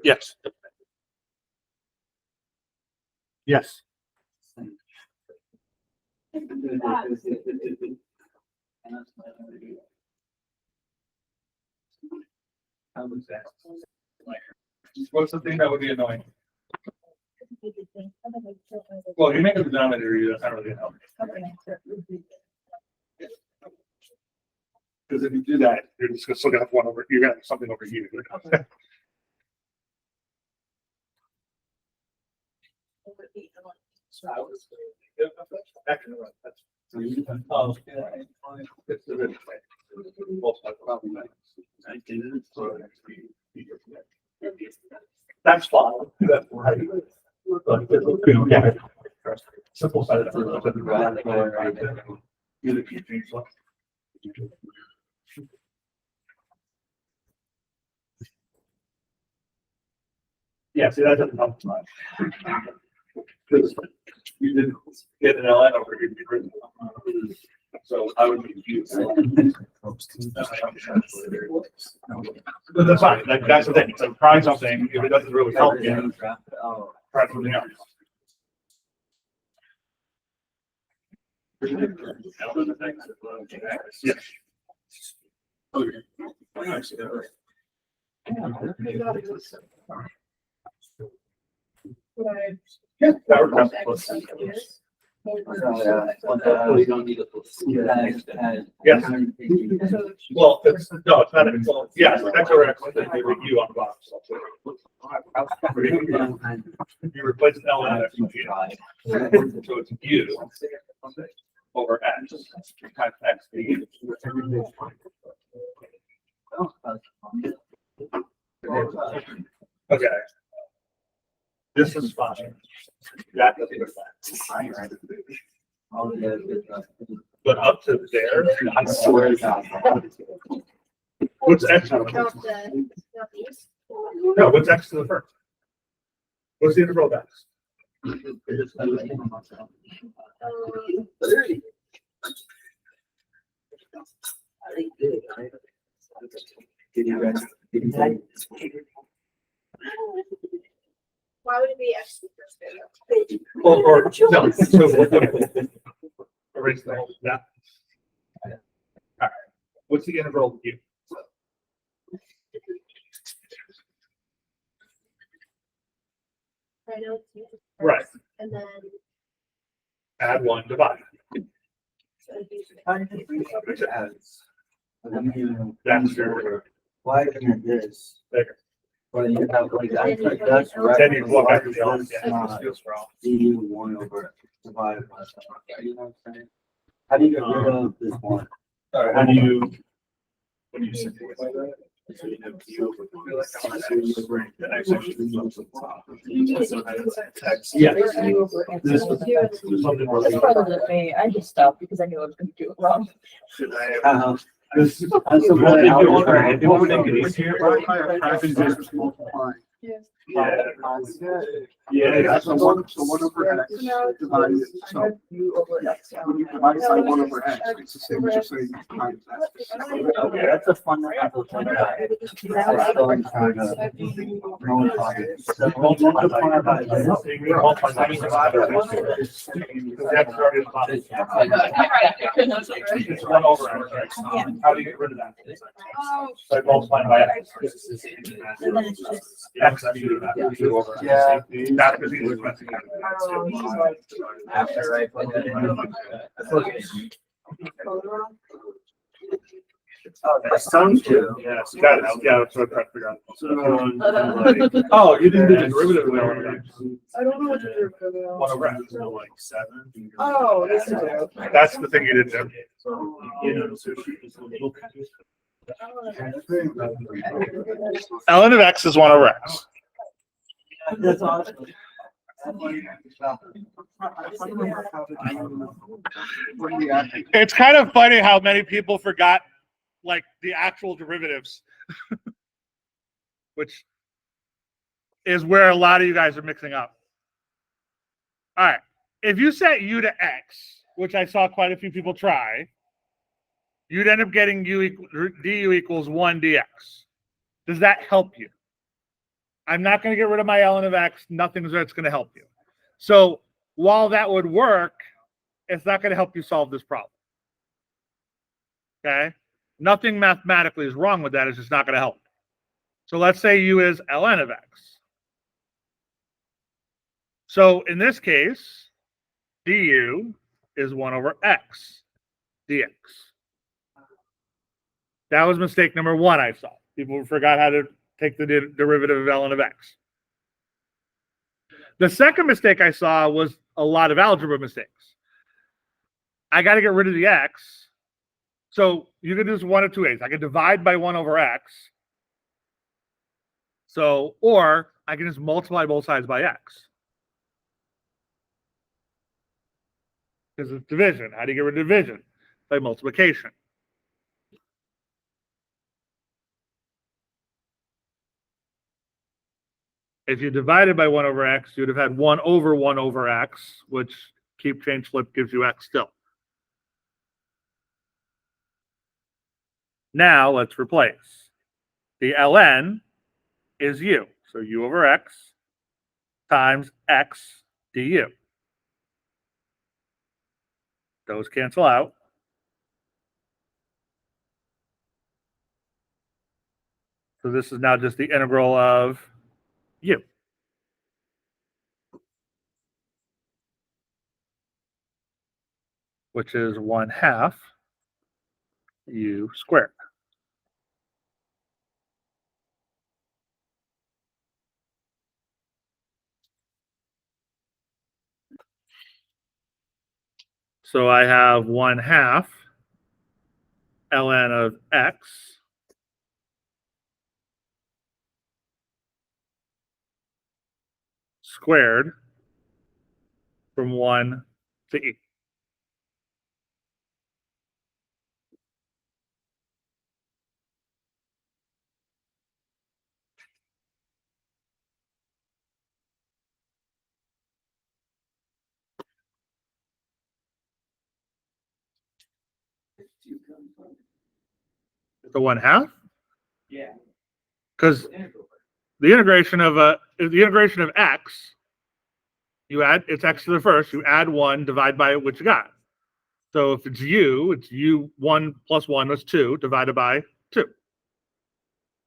Yes. Yes. What's the thing that would be annoying? Well, you make it the denominator, that's not really gonna help. Because if you do that, you're just gonna still have one over, you're gonna have something over here. That's fine. That's right. Yeah. Simple side of it. Yeah, see, that doesn't help much. Because you didn't get an LN over here. So I would be confused. But that's fine, that's the thing, so try something, if it doesn't really help you, try something else. Yes. Yeah, that would help. Yes. Well, it's, no, it's not, well, yes, that's our excellent, they review on the bottom. You replace the L and X, so it's U over X times X. Okay. This is fine. That doesn't affect. But up to there, I swear to God. What's X? No, what's X to the first? What's the integral of X? Why would it be X? Or no, so erase the whole, that. All right, what's the integral of U? I know it's used first, Right. and then. Add 1, divide. So it'd be- That's your. Why isn't this? Bigger. Well, you have like, that's. Then you look at the This other, is yeah, not it feels wrong. du one over divided by. You know what I'm saying? How do you get rid of this one? How do you? When you simplify that? Yeah. That's probably me. I just stopped because I knew I was gonna do it wrong. Should I? This. What would make it easier? Yeah. Yeah, so one over X divided, so when you divide it by one over X, it's the same as just saying times that. Okay, that's a fun one. It's one over X, right? How do you get rid of that? So I multiply by X. And then it's just. X, I do that. Yeah. That's because he's messing After I put that in. Sounds good. Yeah, so that helps. Yeah, that's what I'm trying to figure out. So, Oh, you didn't do the derivative of one over X. I don't know what to do for that. One over X. like 7. Oh, this is it. That's the thing you didn't do. You know, so she was a little. ln of X is 1 over X. That's awesome. It's kind of funny how many people forgot like the actual derivatives, which is where a lot of you guys are mixing up. All right. If you set u to x, which I saw quite a few people try, you'd end up getting du equals 1 dx. Does that help you? I'm not going to get rid of my ln of x. Nothing's that's going to help you. So while that would work, it's not going to help you solve this problem. Okay? Nothing mathematically is wrong with that. It's just not going to help. So let's say u is ln of x. So in this case, du is 1 over x dx. That was mistake number 1 I saw. People forgot how to take the derivative of ln of x. The second mistake I saw was a lot of algebra mistakes. I got to get rid of the x. So you can do this one of two ways. I can divide by 1 over x. So, or I can just multiply both sides by x. Because it's division. How do you get rid of division? By multiplication. If you divided by 1 over x, you'd have had 1 over x, which keep, change, flip gives you x still. Now let's replace. The ln is u. So u over x times x du. Those cancel out. So this is now just the integral of u. Which is 1/2 u squared. So I have 1/2 ln of x squared from 1 to e. The 1/2? Yeah. Because the integration of x, you add, it's x to the first, you add 1, divide by what you got. So if it's u 1 plus 1 is 2, divided by 2.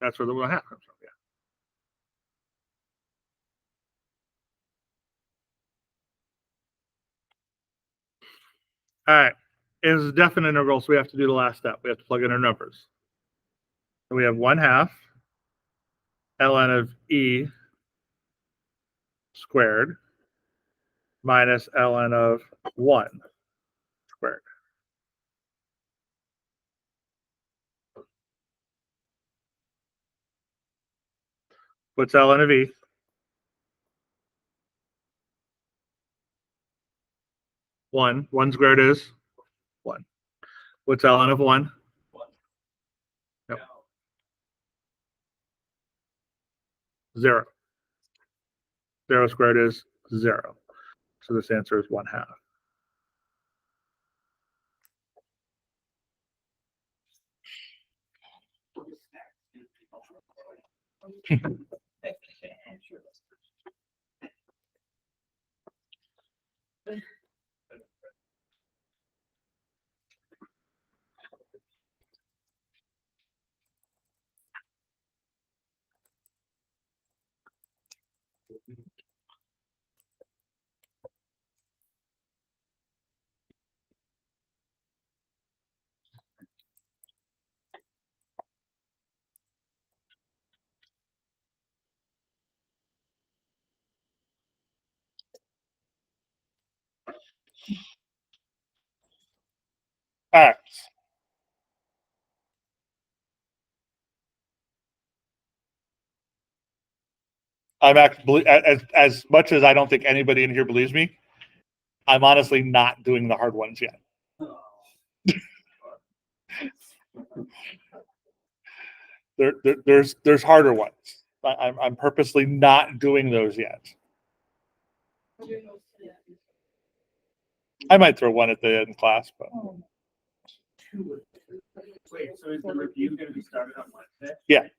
That's where the 1/2 comes from, yeah. All right, it is a definite integral, so we have to do the last step. We have to plug in our numbers. So we have 1/2 ln of e squared minus ln of 1 squared. What's ln of e? One. One squared is 1. What's ln of 1? Yep. 0. 0 squared is 0. So this answer is 1/2. All right. I'm actually, as much as I don't think anybody in here believes me, I'm honestly not doing the hard ones yet. There's harder ones. I'm purposely not doing those yet. I might throw one at the end class, but Wait, so is the review gonna be started on Wednesday? Yeah. And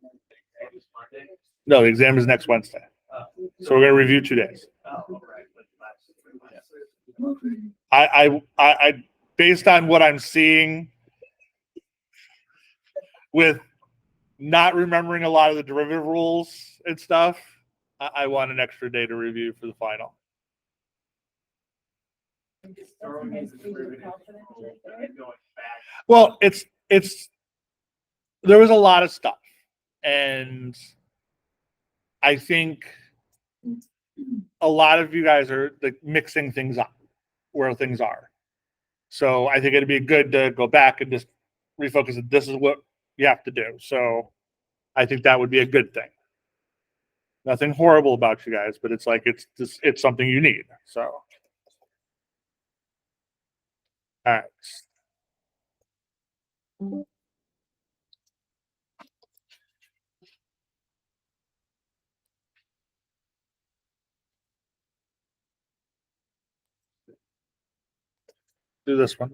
then the exam is Monday? no, the exam is next Wednesday. So we're gonna review 2 days. Oh, all right, but last- I based on what I'm seeing with not remembering a lot of the derivative rules and stuff, I want an extra day to review for the final. Throwing in the derivative and going back. Well, it's there was a lot of stuff, and I think a lot of you guys are like mixing things up where things are. So I think it'd be good to go back and just refocus that this is what you have to do. So I think that would be a good thing. Nothing horrible about you guys, but it's like it's something you need. So all right. Do this one.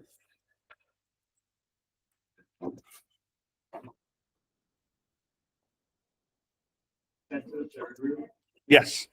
That's the third room. Yes.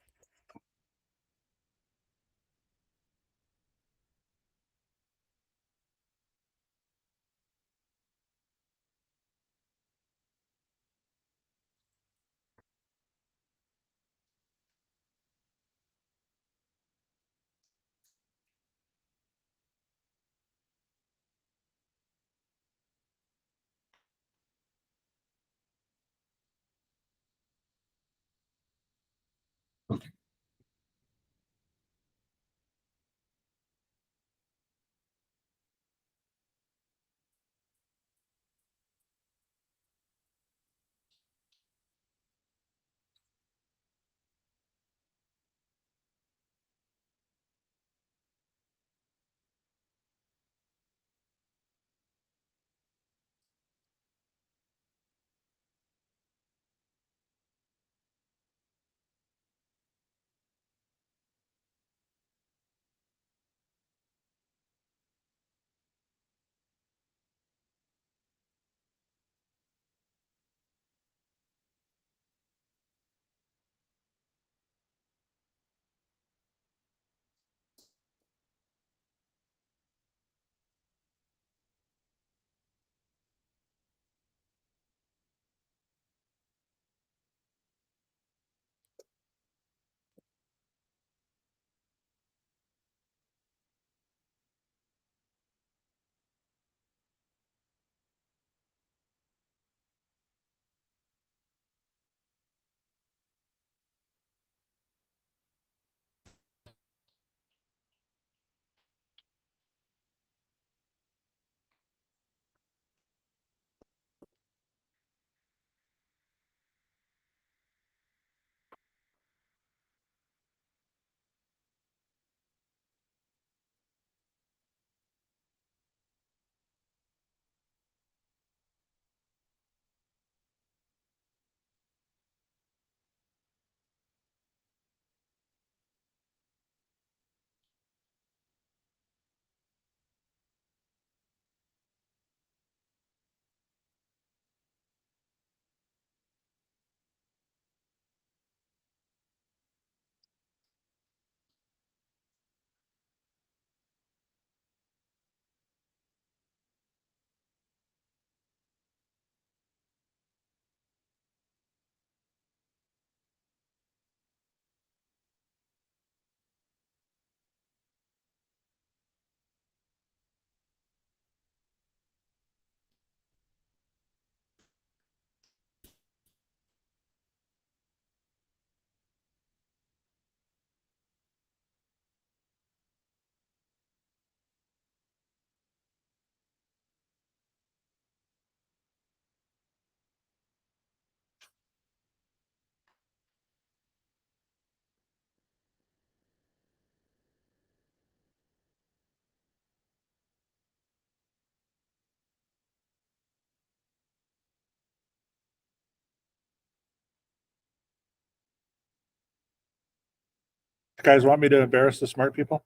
Guys want me to embarrass the smart people?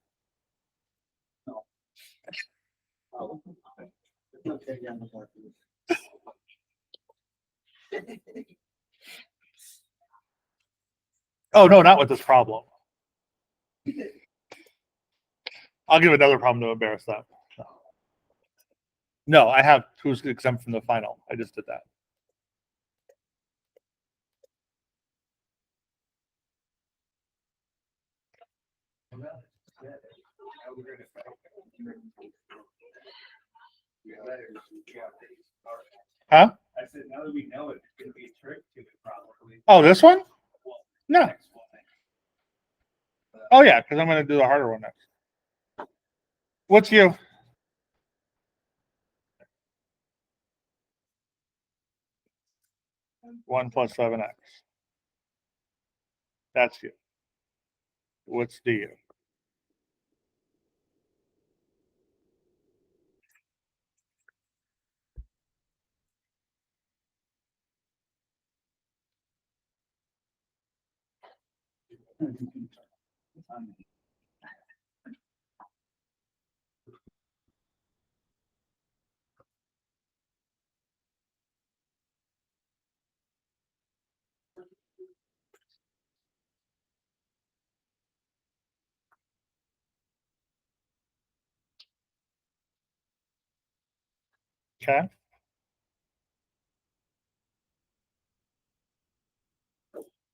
Okay, yeah, no more. Oh, no, not with this problem. I'll give another problem to embarrass them. No, I have who's exempt from the final. I just did that. Huh? I said, now that we know it, it's gonna be a trick to it probably. Oh, this one? No. Next one. Oh, yeah, because I'm going to do the harder one next. What's you? One plus 7x. That's you. What's du? Okay.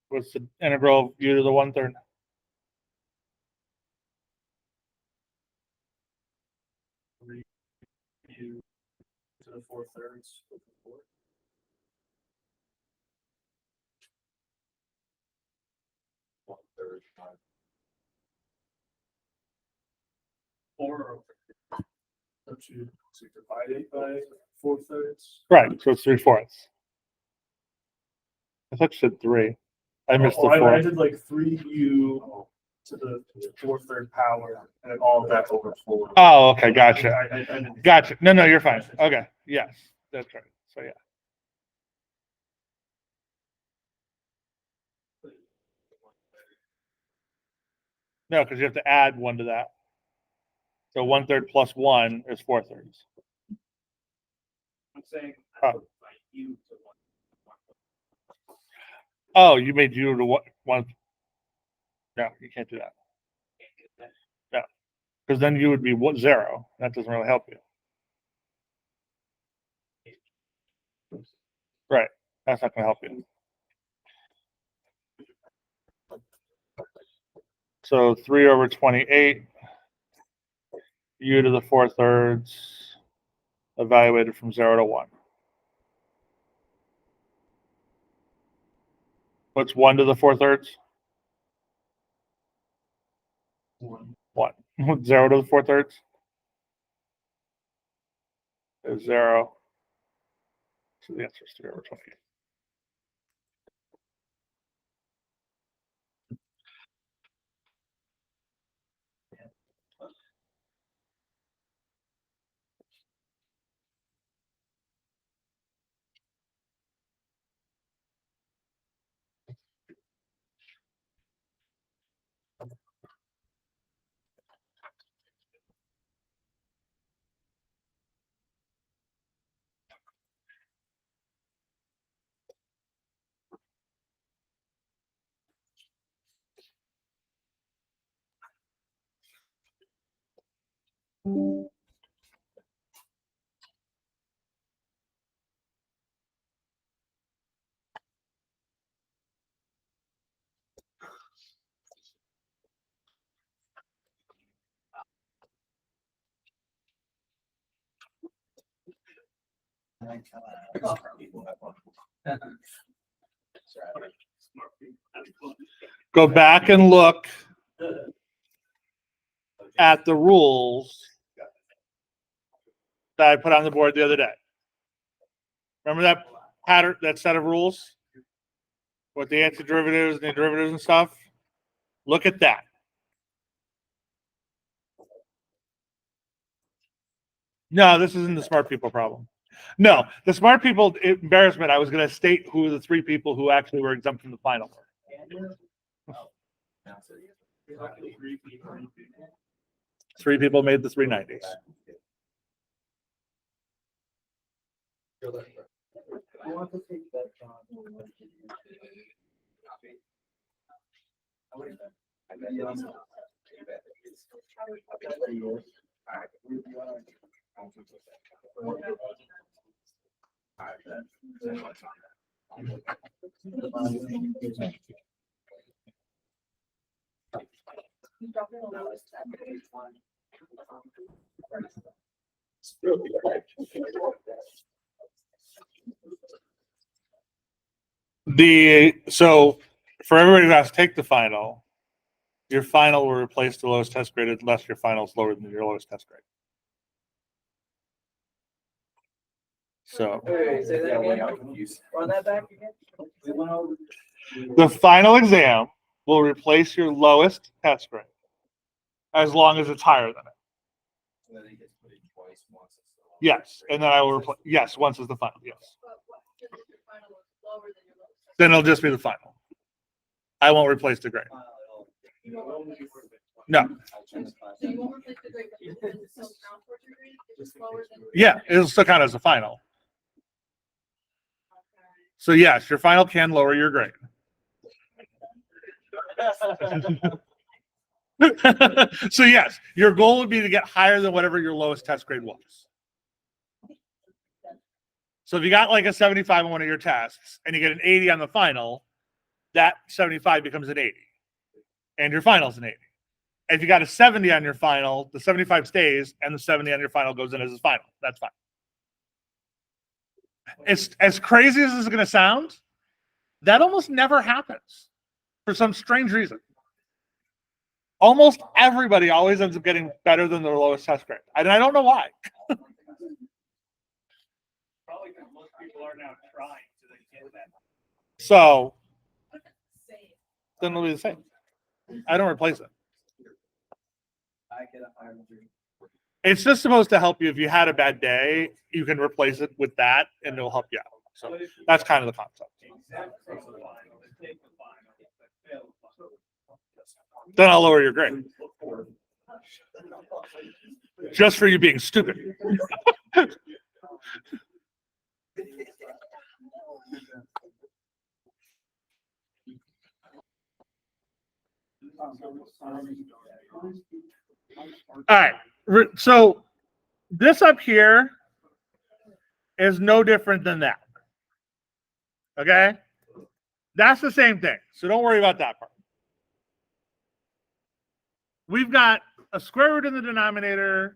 What's the integral of u to the 1/3? U to the 4/3. 1/3. 4. So you divide it by 4/3. Right, so it's 3/4. I thought you said 3. I missed the Oh, I 4. did like 3u to the 4/3 power and then all of that over 4. Oh, okay, gotcha. I didn't- Gotcha. No, you're fine. Okay, yes, that's right. So, yeah. No, because you have to add 1 to that. So 1/3 plus 1 is 4/3. I'm saying. Oh. Like u to 1. Oh, you made u to 1. No, you can't do that. No, because then you would be 0. That doesn't really help you. Right. That's not going to help you. So 3/28, u to the 4/3, evaluated from 0 to 1. What's 1 to the 4/3? 1. 1. 0 to the 4/3 is 0. So the answer is 3/28. Go back and look at the rules that I put on the board the other day. Remember that pattern, that set of rules? With the antiderivatives and the derivatives and stuff? Look at that. No, this isn't the smart people problem. No, the smart people embarrassment, I was going to state who the 3 people who actually were exempt from the final were. 3 people made the 390s. I want to take that, John. So for everybody who has to take the final, your final will replace the lowest test grade unless your final is lower than your lowest test grade. So Run that back again. We went over. the final exam will replace your lowest test grade as long as it's higher than it. Yes, and then I will replace, yes, once is the final, yes. But what, if your final was lower than your lowest test? Then it'll just be the final. I won't replace the grade. You won't replace- No, So you won't replace the grade, but you can still count towards your grade, if it's lower than. yeah, it'll still count as a final. Okay. So yes, your final can lower your grade. So yes, your goal would be to get higher than whatever your lowest test grade was. So if you got like a 75 on one of your tests and you get an 80 on the final, that 75 becomes an 80. And your final's an 80. If you got a 70 on your final, the 75 stays and the 70 on your final goes in as his final. That's fine. It's as crazy as this is going to sound, that almost never happens for some strange reason. Almost everybody always ends up getting better than their lowest test grade. And I don't know why. Probably because most people are now trying to get that. So Same. then it'll be the same. I don't replace it. I get a higher grade. It's just supposed to help you if you had a bad day, you can replace it with that and it'll help you out. So that's kind of the concept. Then I'll lower your grade. Just for you being stupid. All right. So this up here is no different than that. Okay? That's the same thing. So don't worry about that part. We've got a square root in the denominator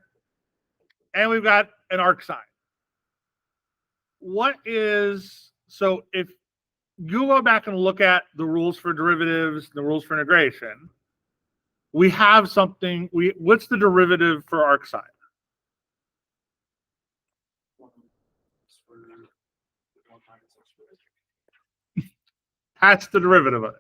and we've got an arc sine. So if you go back and look at the rules for derivatives, the rules for integration, we have something, what's the derivative for arc sine? That's the derivative of it.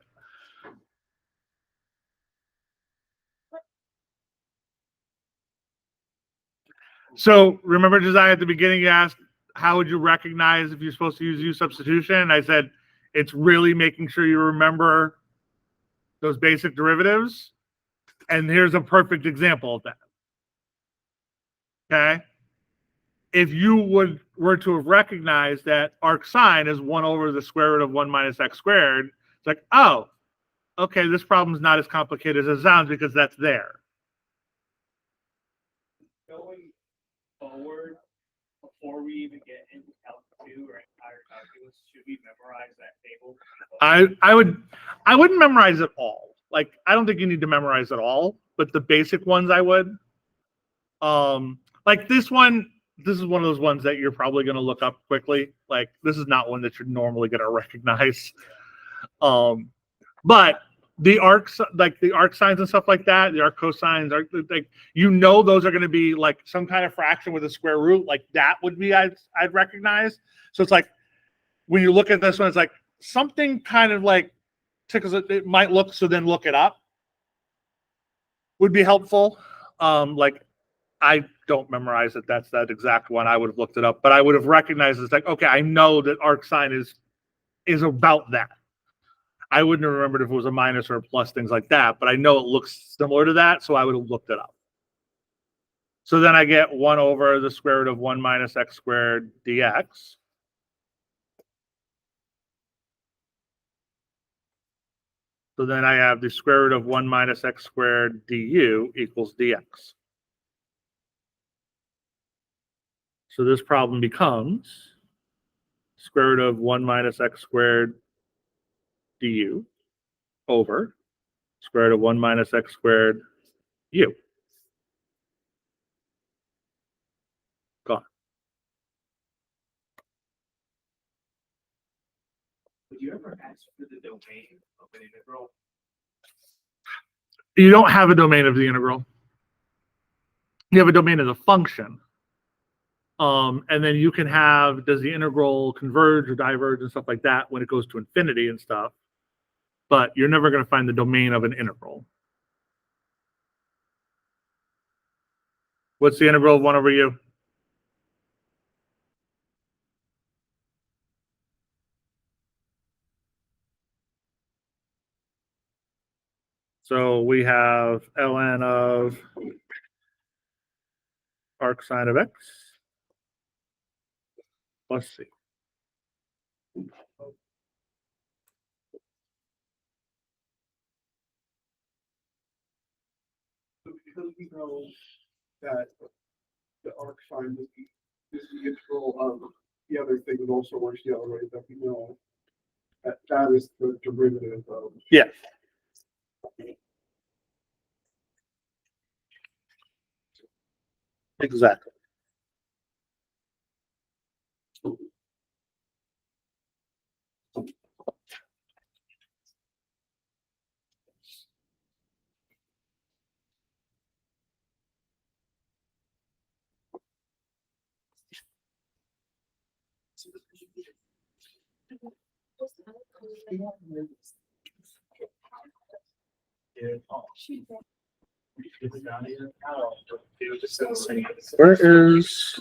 So remember, Josiah, at the beginning, you asked, how would you recognize if you're supposed to use U substitution? And I said, it's really making sure you remember those basic derivatives. And here's a perfect example of that. Okay. If you were to have recognized that arc sine is 1 over the square root of 1 minus x squared, it's like, oh, okay, this problem is not as complicated as it sounds because that's there. Going forward, before we even get into Calc 2 or entire calculus, should we memorize that table? I wouldn't memorize it all. Like, I don't think you need to memorize it all, but the basic ones I would. Like this one, this is one of those ones that you're probably going to look up quickly. Like, this is not one that you're normally going to recognize. But the arcs, like the arc sines and stuff like that, the arc cosines, like, you know, those are going to be like some kind of fraction with a square root. Like that would be I'd recognize. So it's like when you look at this one, it's like something kind of like tickles it might look. So then look it up would be helpful. Like I don't memorize it. That's that exact one. I would have looked it up, but I would have recognized it's like, okay, I know that arc sine is about that. I wouldn't have remembered if it was a minus or a plus, things like that, but I know it looks similar to that, so I would have looked it up. So then I get 1 over the square root of 1 minus x squared dx. So then I have the square root of 1 minus x squared du equals dx. So this problem becomes square root of 1 minus x squared du over square root of 1 minus x squared u. Gone. Would you ever ask for the domain of an integral? You don't have a domain of the integral. You have a domain of the function. And then you can have, does the integral converge or diverge and stuff like that when it goes to infinity and stuff. But you're never going to find the domain of an integral. What's the integral of 1 over u? So we have ln of arc sine of x plus c. Because we know that the arc sine is the integral of the other thing that also works the other way, that we know that that is the derivative of. Yeah. Exactly. Where is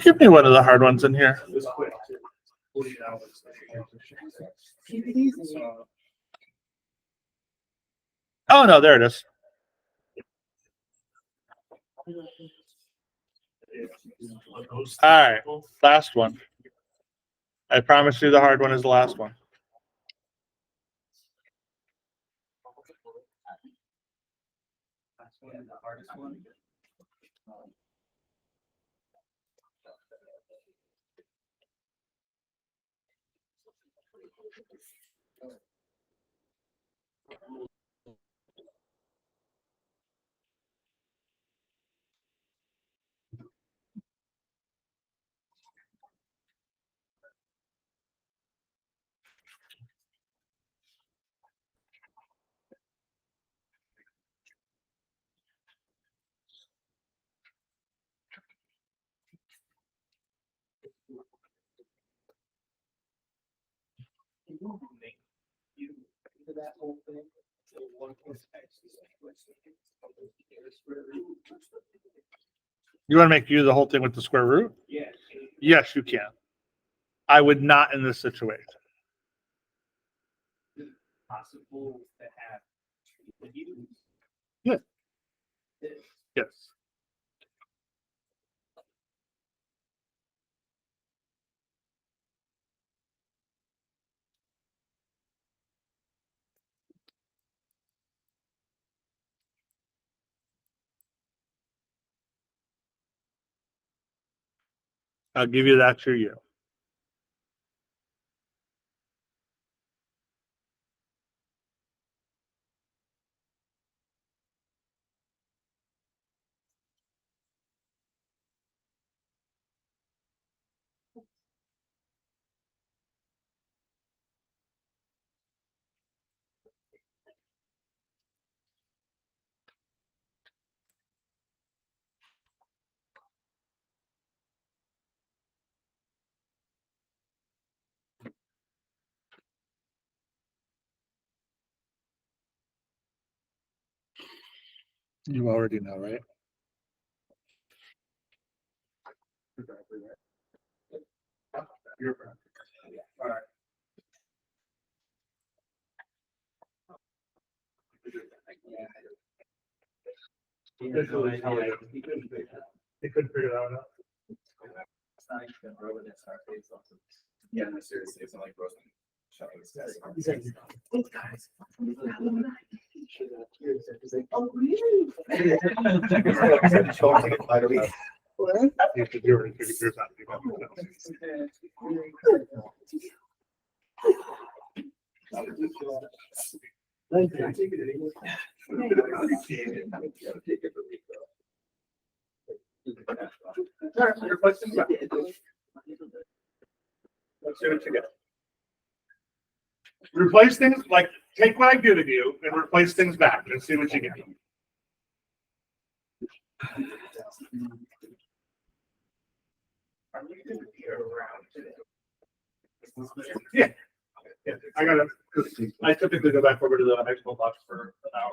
give me one of the hard ones in here. Oh no, there it is. All right, last one. I promise you the hard one is the last one. The hardest one. That whole thing. So 1 plus x is equal to square root. You want to make u the whole thing with the square root? Yeah. Yes, you can. I would not in this situation. Possible to have the use. Yeah. Yes. I'll give you that to you. You already know, right? You're correct. All right. He couldn't figure that out. It's not even rolling in our face also. Yeah, no, seriously, it's not like Rosen. Oh, really? You should do it, figure yours out. Let's see what you get. Replace things, like, take what I give you and replace things back and see what you get. Yeah. Yeah, I gotta, I typically go back over to the expo box for an hour.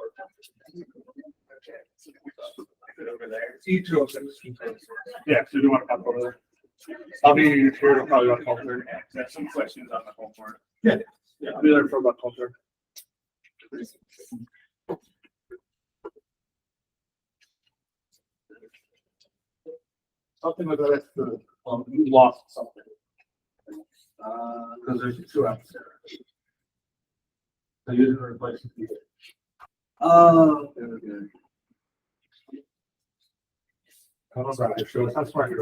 Over there. E206. Yeah, so do you want to pop over there? I'll be here till probably about 12:30. There's some questions on the home board. Yeah, yeah, I'll be there for about 12:30. Something like that, you lost something. Because there's 2 out there. So you didn't replace it. That's smart.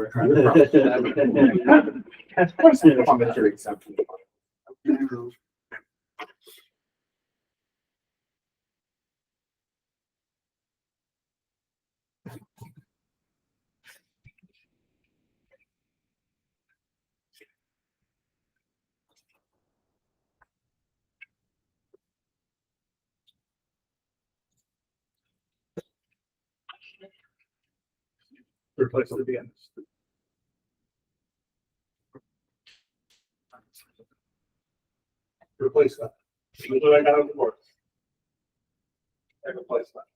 Replace it at the end. Replace that. Look what I got on the board. I replace that.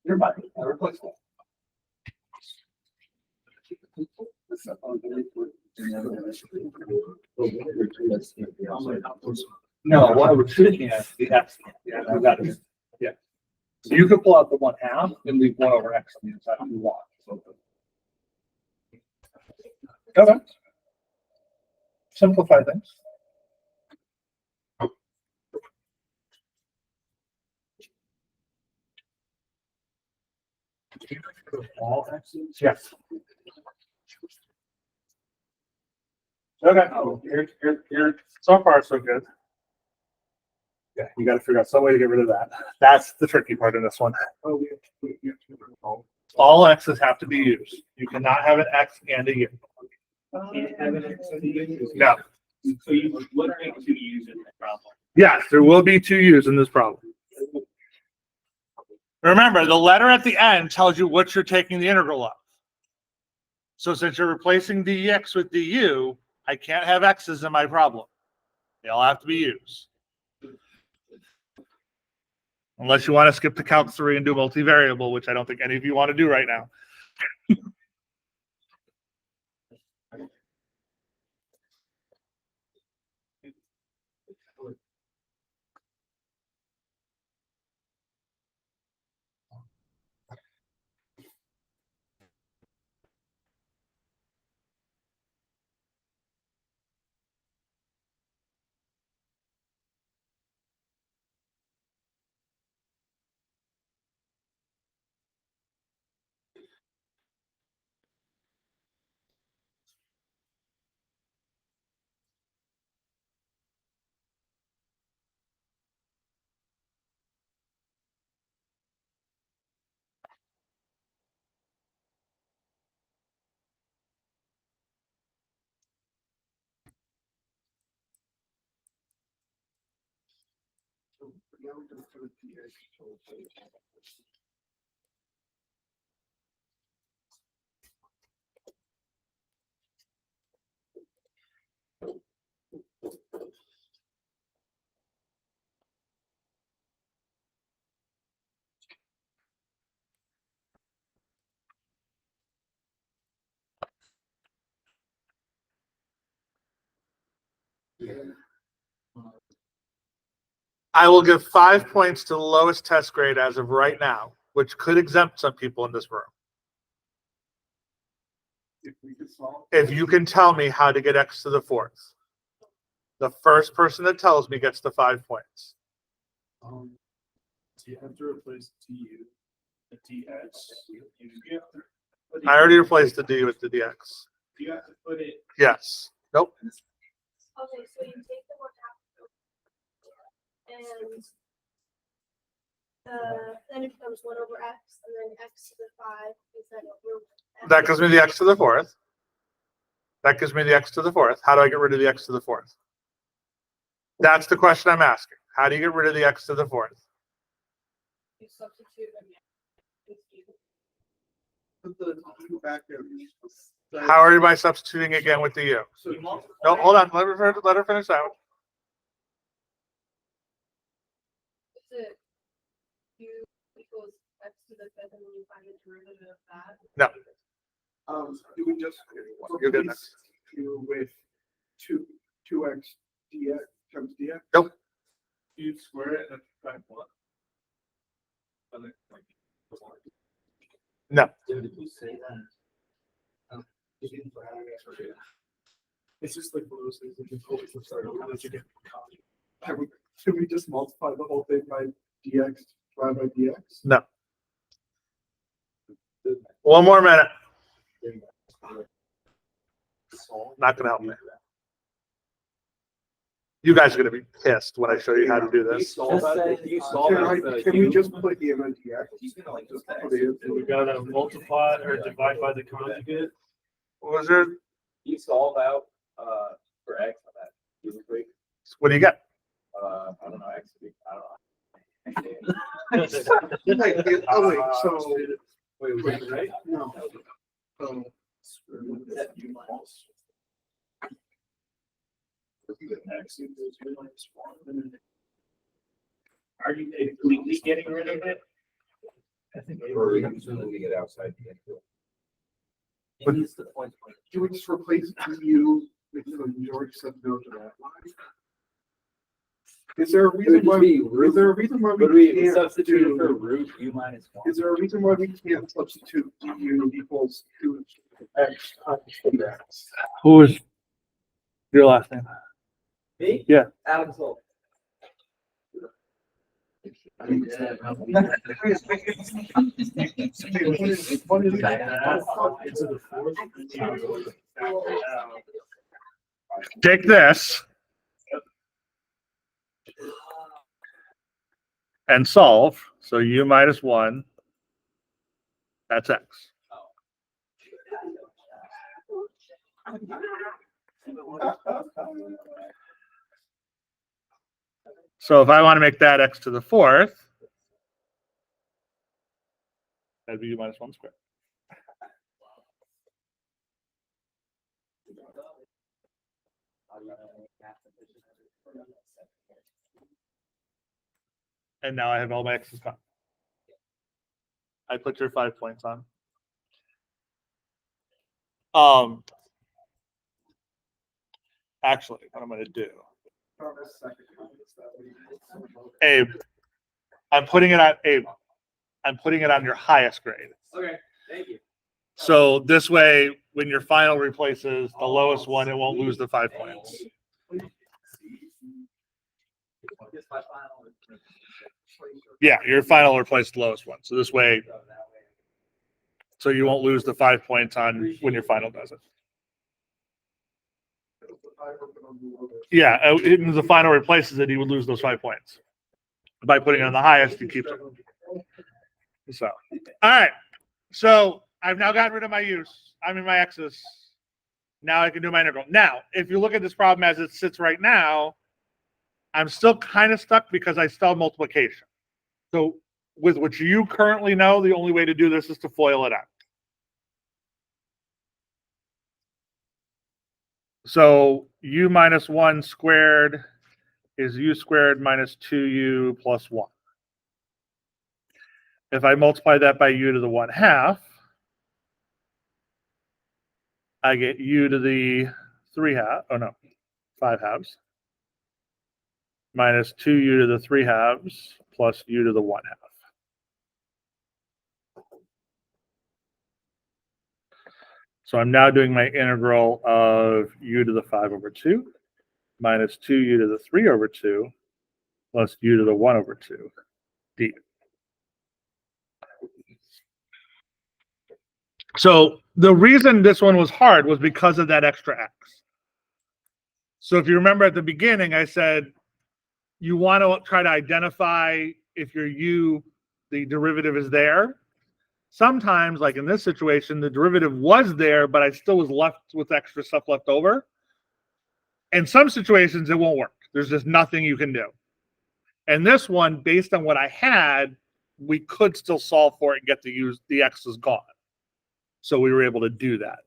Your money, I replace that. No, what I was shooting at, the X. Yeah, I got it. Yeah. So you could pull out the 1/2 and leave 1/X on the inside if you want. Okay. Simplify things. All X's? Yes. Okay, here, so far so good. Yeah, you gotta figure out some way to get rid of that. That's the tricky part in this one. All X's have to be used. You cannot have an X and a U. No. So you would think to use it, problem. Yes, there will be 2 U's in this problem. Remember, the letter at the end tells you what you're taking the integral of. So since you're replacing dx with du, I can't have x's in my problem. They all have to be u's. Unless you want to skip to calc 3 and do multivariable, which I don't think any of you want to do right now. I will give 5 points to the lowest test grade as of right now, which could exempt some people in this room. If we could solve. If you can tell me how to get x to the fourth. The first person that tells me gets the 5 points. So you have to replace DU, the DX. I already replaced the d with the dx. You have to put it, Yes. Nope. Okay, so you take the 1/2 and then it becomes 1/x and then x to the 5 is then over. That gives me the x to the fourth. That gives me the x to the fourth. How do I get rid of the x to the fourth? That's the question I'm asking. How do you get rid of the x to the fourth? You substitute them. Put the two back there. How are you by substituting again with the u? So No, hold on. Let her finish that one. Is it u equals x to the 5th and then you find the derivative of that? No. Do we just You're good. replace two with two x dx times dx? Nope. You square it and back one. No. Did you say that? It's just like one of those things that you always start over once you get. Can we just multiply the whole thing by dx divided by dx? No. One more minute. Not gonna help me. You guys are gonna be pissed when I show you how to do this. Can we just put in a dx? Just put it in. We gotta multiply or divide by the conjugate. What was there? You solve out, for X on that, really quick, What do you get? I don't know, X, I don't know. Oh, wait, so, Wait, was that right? no. are you completely getting rid of it? I think. Or we get outside the infield. It needs the point. Do we just replace du with the George said no to that line? Is there a reason why, is there a reason why But we we can't substitute for do, root u minus one. is there a reason why we can't substitute du equals 2x times dx? Who was your last name? Me? Yeah. Alex Holt. Take this and solve. So u minus 1, that's x. So if I want to make that x to the fourth, that'd be u minus 1 squared. And now I have all my x's gone. I put your 5 points on. Actually, what I'm going to do, Abe, I'm putting it on your highest grade. Okay, thank you. So this way, when your final replaces the lowest one, it won't lose the 5 points. Yeah, your final will replace the lowest one. So this way, so you won't lose the 5 points on when your final does it. Yeah, if the final replaces it, he would lose those 5 points. By putting it on the highest, he keeps it. So, all right. So I've now gotten rid of my use. I'm in my x's. Now I can do my integral. Now, if you look at this problem as it sits right now, I'm still kind of stuck because I still have multiplication. So with what you currently know, the only way to do this is to FOIL it out. So u minus 1 squared is u squared minus 2u plus 1. If I multiply that by u to the 1/2, I get u to the 3 halves. Oh no, 5 halves. minus 2u to the 3/2 plus u to the 1/2. So I'm now doing my integral of u to the 5/2 minus 2u to the 3/2 plus u to the 1/2 d. So the reason this one was hard was because of that extra x. So if you remember at the beginning, I said you want to try to identify if your u, the derivative is there. Sometimes, like in this situation, the derivative was there, but I still was left with extra stuff left over. In some situations, it won't work. There's just nothing you can do. And this one, based on what I had, we could still solve for it and get the x is gone. So we were able to do that.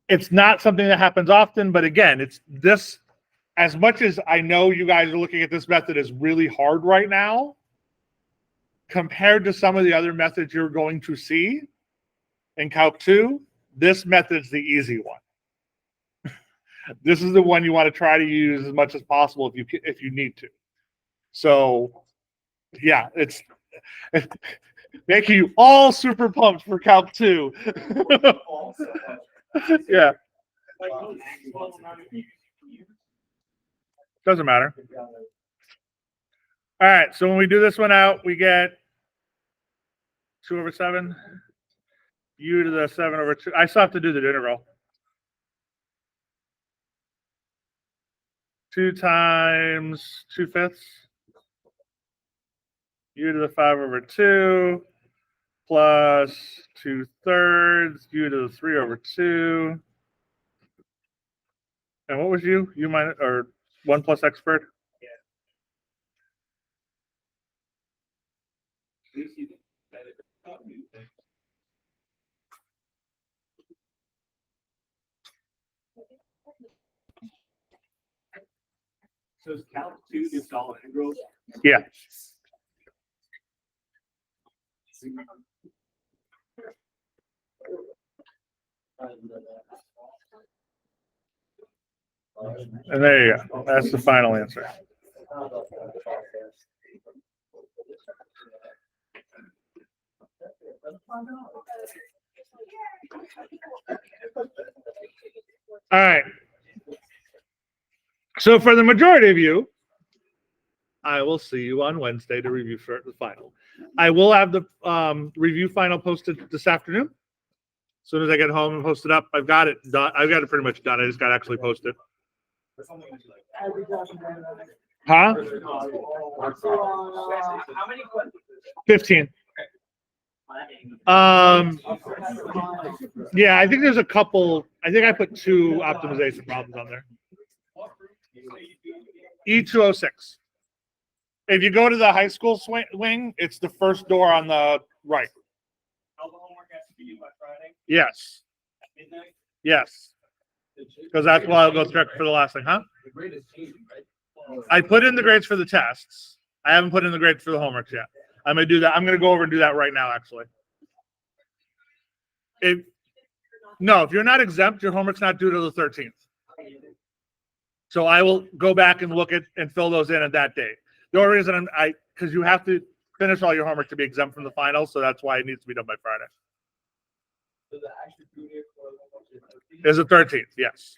It's not something that happens often, but again, it's this, as much as I know you guys are looking at this method as really hard right now, compared to some of the other methods you're going to see in Calc 2, this method's the easy one. This is the one you want to try to use as much as possible if you need to. So, yeah, it's making you all super pumped for Calc 2. Yeah, doesn't matter. All right, so when we do this one out, we get 2/7, u to the 7/2. I still have to do the integral. 2 times 2/5 u to the 5/2 plus 2/3 u to the 3/2. And what was u? U minus, or 1 plus x squared? So is Calc 2 just all integrals? Yeah. And there you go. That's the final answer. All right. So for the majority of you, I will see you on Wednesday to review for the final. I will have the review final posted this afternoon. As soon as I get home and post it up, I've got it done. I've got it pretty much done. I just got to actually post it. Huh? 15. Yeah, I think there's a couple. I think I put 2 optimization problems on there. E206. If you go to the high school wing, it's the first door on the right. All the homework has to be due by Friday, Yes. midnight? Yes. Because that's why I'll go check for the last thing, huh? The grade is changing, right? I put in the grades for the tests. I haven't put in the grades for the homeworks yet. I'm gonna do that. I'm gonna go over and do that right now, actually. If you're not exempt, your homework's not due till the 13th. So I will go back and look at and fill those in at that date. The only reason because you have to finish all your homework to be exempt from the final, so that's why it needs to be done by Friday. So the actual due date for the Is the 13th, yes.